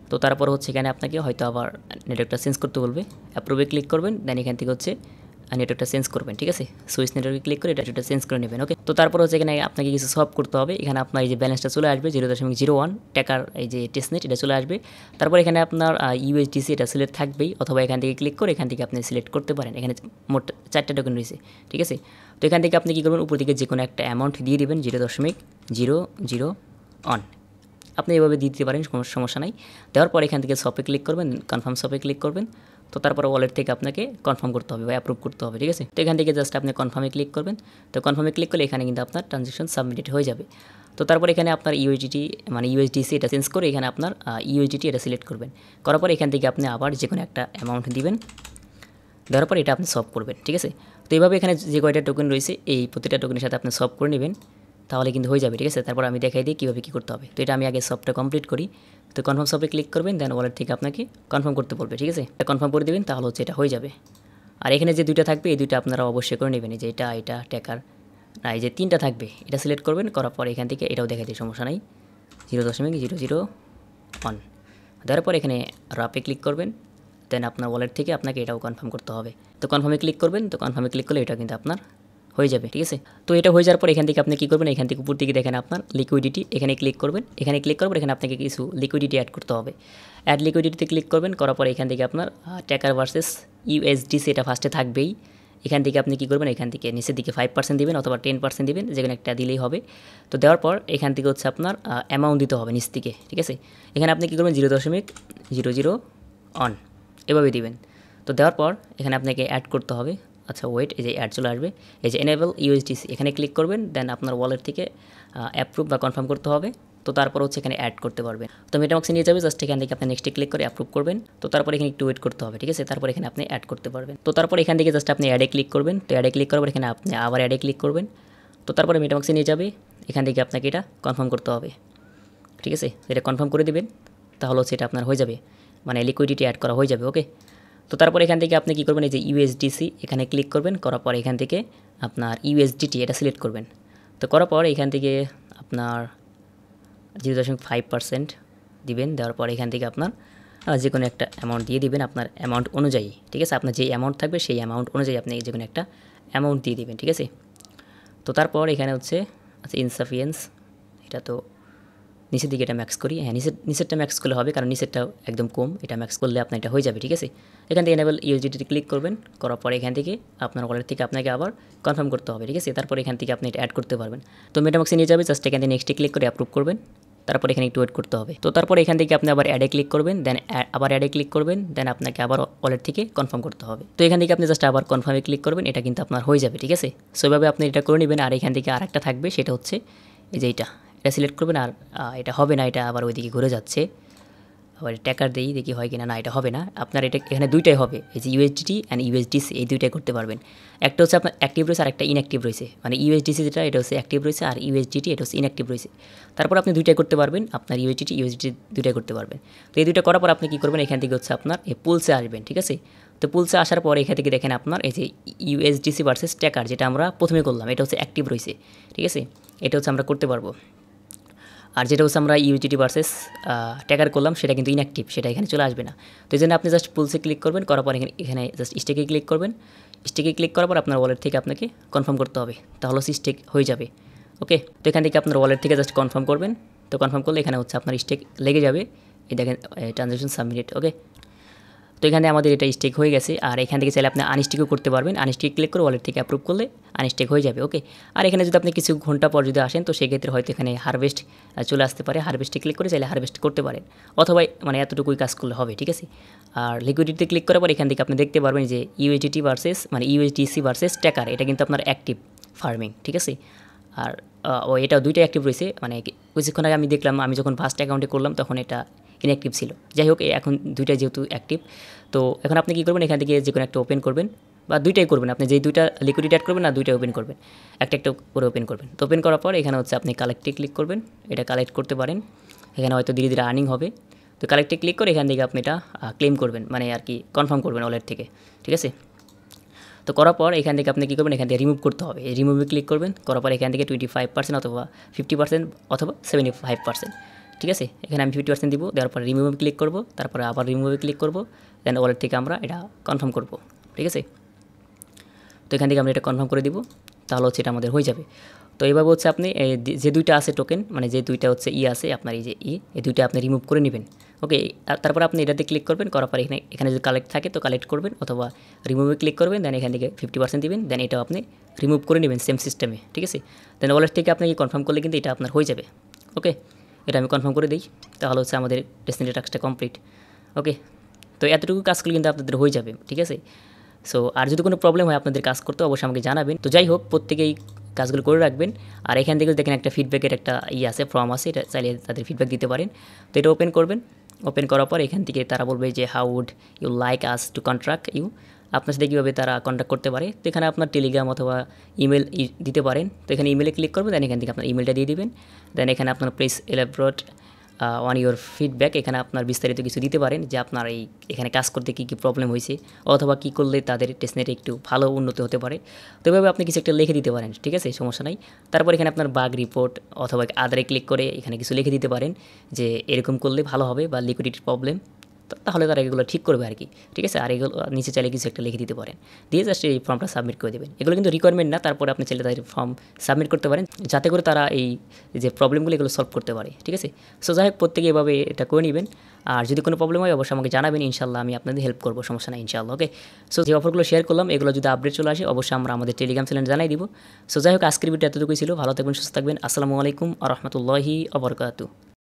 তো তারপর হচ্ছে এখানে আপনাকে হয়তো আবার নেটওয়ার্কটা চেঞ্জ করতে বলবে, অ্যাপ্রুভে ক্লিক করবেন, দেন এখান থেকে হচ্ছে নেটওয়ার্কটা চেঞ্জ করবেন, ঠিক আছে। সুইচ নেটওয়ার্কে ক্লিক করে এটা চেঞ্জ করে নেবেন, ওকে। তো তারপর হচ্ছে এখানে আপনাকে কিছু সলভ করতে হবে। এখানে আপনার এই যে ব্যালেন্সটা চলে আসবে 0.01 টাকার, এই যে টেস্টনেট এটা চলে আসবে। তারপর এখানে আপনার ইউএসডিসি এটা সিলেক্ট থাকবেই, অথবা এখান থেকে ক্লিক করে এখান থেকে আপনি সিলেক্ট করতে পারেন। এখানে মোট 4টা টোকেন রয়েছে, ঠিক আছে। তো এখান থেকে আপনি কী করবেন, উপর দিকে যে কোনো একটা অ্যামাউন্ট দিয়ে দেবেন 0.001। আপনি এভাবে দিতে পারেন, কোনো সমস্যা নাই। দেওয়ার পর এখান থেকে শপে ক্লিক করবেন, কনফার্ম শপে ক্লিক করবেন। তো তারপরে ওয়ালেট থেকে আপনাকে কনফার্ম করতে হবে বা অ্যাপ্রুভ করতে হবে, ঠিক আছে। তো এখান থেকে জাস্ট আপনি কনফার্মে ক্লিক করবেন। তো কনফার্মে ক্লিক করলে এখানে কিন্তু আপনার ট্রানজ্যাকশন সাবমিটেড হয়ে যাবে। তো তারপর এখানে আপনার ইউএসডিটি মানে ইউএসডিসি এটা চেঞ্জ করে এখানে আপনার ইউএসডিটি এটা সিলেক্ট করবেন। করার পর এখান থেকে আপনি আবার যে কোনো একটা অ্যামাউন্ট দিবেন, দেওয়ার পর এটা আপনি সলভ করবেন, ঠিক আছে। তো এইভাবে এখানে যে কয়টা টোকেন রয়েছে এই প্রতিটা টোকেনের সাথে আপনি সলভ করে নেবেন, তাহলে কিন্তু হয়ে যাবে, ঠিক আছে। তারপর আমি দেখাই দিই কীভাবে কী করতে হবে। তো এটা আমি আগে সবটা কমপ্লিট করি। তো কনফার্ম শপে ক্লিক করবেন, দেন ওয়ালেট থেকে আপনাকে কনফার্ম করতে বলবে, ঠিক আছে। এটা কনফার্ম করে দেবেন, তাহলে হচ্ছে এটা হয়ে যাবে। আর এখানে যে দুইটা থাকবে এই দুইটা আপনারা অবশ্যই করে নেবেন, যে এটা ট্যাকার না, এই যে 3টা থাকবে এটা সিলেক্ট করবেন। করার পর এখান থেকে এটাও দেখাই দিই, সমস্যা নাই, 0.001 দেওয়ার পর এখানে রাপে ক্লিক করবেন, দেন আপনার ওয়ালেট থেকে আপনাকে এটাও কনফার্ম করতে হবে। তো কনফার্মে ক্লিক করবেন। তো কনফার্মে ক্লিক করলে এটা কিন্তু আপনার হয়ে যাবে, ঠিক আছে। তো এটা হয়ে যাওয়ার পর এখান থেকে আপনি কী করবেন, এখান থেকে উপর দিকে দেখেন আপনার লিকুইডিটি, এখানে ক্লিক করবেন। এখানে ক্লিক করার পর এখানে আপনাকে কিছু লিকুইডিটি অ্যাড করতে হবে। অ্যাড লিকুইডিটিতে ক্লিক করবেন। করার পর এখান থেকে আপনার ট্যাকার ভার্সেস ইউএসডিসি এটা ফার্স্টে থাকবেই। এখান থেকে আপনি কী করবেন, এখান থেকে নিচের দিকে 5% দিবেন অথবা 10% দিবেন, যে কোনো একটা দিলেই হবে। তো দেওয়ার পর এখান থেকে হচ্ছে আপনার অ্যামাউন্ট দিতে হবে নিচ থেকে, ঠিক আছে। এখানে আপনি কী করবেন, 0.001 এভাবে দিবেন। তো দেওয়ার পর এখানে আপনাকে অ্যাড করতে হবে। আচ্ছা ওয়েট, এই যে অ্যাড চলে আসবে, এই যে এনেবল ইউএসডিসি এখানে ক্লিক করবেন, দেন আপনার ওয়ালেট থেকে অ্যাপ্রুভ বা কনফার্ম করতে হবে। তো তারপর হচ্ছে এখানে অ্যাড করতে পারবেন। তো মেটামাক্সে নিয়ে যাবে, জাস্ট এখান থেকে আপনি নেক্সটে ক্লিক করে অ্যাপ্রুভ করবেন। তো তারপর এখানে একটু ওয়েট করতে হবে, ঠিক আছে। তারপর এখানে আপনি অ্যাড করতে পারবেন। তো তারপর এখান থেকে জাস্ট আপনি অ্যাডে ক্লিক করবেন। তো অ্যাডে ক্লিক করার পর এখানে আপনি আবার অ্যাডে ক্লিক করবেন। তো তারপরে মেটামাক্সে নিয়ে যাবে, এখান থেকে আপনাকে এটা কনফার্ম করতে হবে, ঠিক আছে। এটা কনফার্ম করে দেবেন, তাহলে হচ্ছে এটা আপনার হয়ে যাবে, মানে লিকুইডিটি অ্যাড করা হয়ে যাবে, ওকে। তো তারপর এখান থেকে আপনি কী করবেন, এই যে ইউএসডিসি এখানে ক্লিক করবেন। করার পর এখান থেকে আপনার ইউএসডিটি এটা সিলেক্ট করবেন। তো করার পর এখান থেকে আপনার 0.5% দিবেন। দেওয়ার পর এখান থেকে আপনার যে কোনো একটা অ্যামাউন্ট দিয়ে দিবেন আপনার অ্যামাউন্ট অনুযায়ী, ঠিক আছে। আপনার যে অ্যামাউন্ট থাকবে সেই অ্যামাউন্ট অনুযায়ী আপনি যে কোনো একটা অ্যামাউন্ট দিয়ে দিবেন, ঠিক আছে। তো তারপর এখানে হচ্ছে আচ্ছা ইনসাফিয়েন্স, এটা তো নিচের দিকে এটা ম্যাক্স করি, হ্যাঁ নিচেরটা ম্যাক্স করলে হবে, কারণ নিচেরটা একদম কম, এটা ম্যাক্স করলে আপনার এটা হয়ে যাবে, ঠিক আছে। এখান থেকে এনেবল ইউএসডিটি ক্লিক করবেন। করার পরে এখান থেকে আপনার ওয়ালেট থেকে আপনাকে আবার কনফার্ম করতে হবে, ঠিক আছে। তারপর এখান থেকে আপনি এটা অ্যাড করতে পারবেন। তো মেটামাক্সে নিয়ে যাবে, জাস্ট এখান থেকে নেক্সটে ক্লিক করে অ্যাপ্রুভ করবেন। তারপর এখানে একটু ওয়েট করতে হবে। তো তারপর এখান থেকে আপনি আবার অ্যাডে ক্লিক করবেন, দেন আবার অ্যাডে ক্লিক করবেন, দেন আপনাকে আবার ওয়ালেট থেকে কনফার্ম করতে হবে। তো এখান থেকে আপনি জাস্ট আবার কনফার্মে ক্লিক করবেন, এটা কিন্তু আপনার হয়ে যাবে, ঠিক আছে। সো এভাবে আপনি এটা করে নেবেন। আর এখান থেকে আরেকটা থাকবে, সেটা হচ্ছে এই যে এটা সিলেক্ট করবেন। আর এটা হবে না, এটা আবার ওইদিকে ঘুরে যাচ্ছে। আবার ট্যাকার দিই, দেখি হয় কিনা, না এটা হবে না। আপনার এটা এখানে দুইটাই হবে, এই যে ইউএসডিটি অ্যান্ড ইউএসডিসি এই দুইটাই করতে পারবেন। একটা হচ্ছে আপনার অ্যাক্টিভ রয়েছে আর একটা ইনঅ্যাক্টিভ রয়েছে, মানে ইউএসডিসি যেটা এটা হচ্ছে অ্যাক্টিভ রয়েছে আর ইউএসডিটি এটা হচ্ছে ইনঅ্যাক্টিভ রয়েছে। তারপর আপনি দুইটাই করতে পারবেন, আপনার ইউএসডিটি দুইটাই করতে পারবেন। তো এই দুইটা করার পর আপনি কী করবেন, এখান থেকে হচ্ছে আপনার এই পুলসে আসবেন, ঠিক আছে। তো পুলসে আসার পর এখান থেকে দেখেন আপনার এই যে ইউএসডিসি ভার্সেস ট্যাকার যেটা আমরা প্রথমে করলাম, এটা হচ্ছে অ্যাক্টিভ রয়েছে, ঠিক আছে। এটা হচ্ছে আমরা করতে পারবো। আর যেটা হচ্ছে আমরা ইউজিটি ভার্সেস ট্যাকার করলাম সেটা কিন্তু ইনঅ্যাক্টিভ, সেটা এখানে চলে আসবে না। তো এই জন্য আপনি জাস্ট পুলসে ক্লিক করবেন। করার পর এখানে জাস্ট স্টেকে ক্লিক করবেন। স্টেকে ক্লিক করার পর আপনার ওয়ালেট থেকে আপনাকে কনফার্ম করতে হবে, তাহলে স্টেক হয়ে যাবে, ওকে। তো এখান থেকে আপনার ওয়ালেট থেকে জাস্ট কনফার্ম করবেন। তো কনফার্ম করলে এখানে হচ্ছে আপনার স্টেক লেগে যাবে, এই দেখেন ট্রানজ্যাকশন সাবমিটেড, ওকে। তো এখানে আমাদের এটা স্টেক হয়ে গেছে। আর এখান থেকে চাইলে আপনি আনস্টেকও করতে পারবেন, আনস্টেক ক্লিক করে ওয়ালেট থেকে অ্যাপ্রুভ করলে আনস্টেক হয়ে যাবে, ওকে। আর এখানে যদি আপনি কিছু ঘন্টা পর যদি আসেন, তো সেক্ষেত্রে হয়তো এখানে হারভেস্ট চলে আসতে পারে, হারভেস্টে ক্লিক করে চাইলে হারভেস্ট করতে পারেন, অথবা মানে এতটুকুই কাজ করলে হবে, ঠিক আছে। আর লিকুইডিটিতে ক্লিক করার পর এখান থেকে আপনি দেখতে পারবেন যে ইউএসডিটি ভার্সেস মানে ইউএসডিসি ভার্সেস ট্যাকার, এটা কিন্তু আপনার অ্যাক্টিভ ফার্মিং, ঠিক আছে। আর এটা দুইটা অ্যাক্টিভ রয়েছে, মানে কিছুক্ষণ আগে আমি দেখলাম, আমি যখন ফার্স্ট অ্যাকাউন্টে করলাম তখন এটা ইনঅ্যাক্টিভ ছিল। যাই হোক, এখন দুইটা যেহেতু অ্যাক্টিভ, তো এখন আপনি কী করবেন, এখান থেকে যে কোনো একটা ওপেন করবেন বা দুইটাই করবেন। আপনি যেই দুইটা লিকুইডিটি অ্যাড করবেন না, দুইটাই ওপেন করবেন, একটা করে ওপেন করবেন। তো ওপেন করার পর এখানে হচ্ছে আপনি কালেক্টে ক্লিক করবেন, এটা কালেক্ট করতে পারেন। এখানে হয়তো ধীরে ধীরে আর্নিং হবে। তো কালেক্টে ক্লিক করে এখান থেকে আপনি এটা ক্লেম করবেন, মানে আর কি কনফার্ম করবেন ওয়ালেট থেকে, ঠিক আছে। তো করার পর এখান থেকে আপনি কী করবেন, এখান থেকে রিমুভ করতে হবে। এই রিমুভে ক্লিক করবেন, করার পর এখান থেকে 25% অথবা 50% অথবা 75%, ঠিক আছে। এখানে আমি 50% দিব, দেওয়ার পর রিমুভে ক্লিক করব, তারপরে আবার রিমুভে ক্লিক করব, দেন ওয়ালেট থেকে আমরা এটা কনফার্ম করব, ঠিক আছে। তো এখান থেকে আমরা এটা কনফার্ম করে দিব, তাহলে হচ্ছে এটা আমাদের হয়ে যাবে। তো এইভাবে হচ্ছে আপনি যে দুইটা আছে টোকেন, মানে যে দুইটা হচ্ছে আছে আপনার এই যে এই দুইটা আপনি রিমুভ করে নেবেন, ওকে। তারপর আপনি এটাতে ক্লিক করবেন, করার পর এখানে যদি কালেক্ট থাকে তো কালেক্ট করবেন, অথবা রিমুভে ক্লিক করবেন, দেন এখান থেকে 50% দিবেন, দেন এটাও আপনি রিমুভ করে নেবেন সেম সিস্টেমে, ঠিক আছে। দেন ওয়ালেট থেকে আপনাকে কনফার্ম করলে কিন্তু এটা আপনার হয়ে যাবে, ওকে। এটা আমি কনফার্ম করে দিই, তাহলে হচ্ছে আমাদের টেস্টনেটের টাস্কটা কমপ্লিট, ওকে। তো এতটুকু কাজ করলে কিন্তু আপনাদের হয়ে যাবে, ঠিক আছে। সো আর যদি কোনো প্রবলেম হয় আপনাদের কাজ করতে অবশ্যই আমাকে জানাবেন। তো যাই হোক, প্রত্যেকেই কাজগুলো করে রাখবেন। আর এখান থেকে দেখেন একটা ফিডব্যাকের একটা আছে, ফর্ম আছে, এটা চাইলে তাদের ফিডব্যাক দিতে পারেন। তো এটা ওপেন করবেন, ওপেন করার পর এখান থেকে তারা বলবে যে how would you like us to contract you, আপনার সাথে কীভাবে তারা কন্ট্যাক্ট করতে পারে। তো এখানে আপনার টেলিগ্রাম অথবা ইমেল দিতে পারেন। তো এখানে ইমেলে ক্লিক করবেন, দেন এখান থেকে আপনার ইমেলটা দিয়ে দিবেন, দেন এখানে আপনার place elaborate on your feedback, এখানে আপনার বিস্তারিত কিছু দিতে পারেন যে আপনার এখানে কাজ করতে কী কী প্রবলেম হয়েছে, অথবা কী করলে তাদের টেস্টনেটে একটু ভালো উন্নতি হতে পারে। তো এভাবে আপনি কিছু একটা লিখে দিতে পারেন, ঠিক আছে, সমস্যা নাই। তারপর এখানে আপনার বাগ রিপোর্ট অথবা আদারে ক্লিক করে এখানে কিছু লিখে দিতে পারেন যে এরকম করলে ভালো হবে, বা লিকুইডিটির প্রবলেম, তাহলে তারা এগুলো ঠিক করবে আর কি, ঠিক আছে। আর এগুলো নিচে চাইলে কিছু একটা লিখে দিতে পারেন, দিয়ে জাস্ট এই ফর্মটা সাবমিট করে দেবেন। এগুলো কিন্তু রিকোয়ারমেন্ট না, তারপরে আপনি চাইলে তাদের ফর্ম সাবমিট করতে পারেন, যাতে করে তারা এই যে প্রবলেমগুলো এগুলো সলভ করতে পারে, ঠিক আছে। সো যাই হোক, প্রত্যেকে এভাবে এটা করে নেবেন। আর যদি কোনো প্রবলেম হয় অবশ্যই আমাকে জানাবেন, ইনশাল্লাহ আমি আপনাদের হেল্প করবো, সমস্যা নাই ইনশাল্লাহ, ওকে। সো যে অফারগুলো শেয়ার করলাম এগুলো যদি আপডেট চলে আসে অবশ্যই আমরা আমাদের টেলিগ্রাম চ্যানেলে জানাই দিব। সো যাই হোক, আজকের ভিডিও এতটুকুই ছিল। ভালো থাকবেন, সুস্থ থাকবেন। আসসালামু আলাইকুম আ রহমতুল্লাহি আ বরকাতুহু।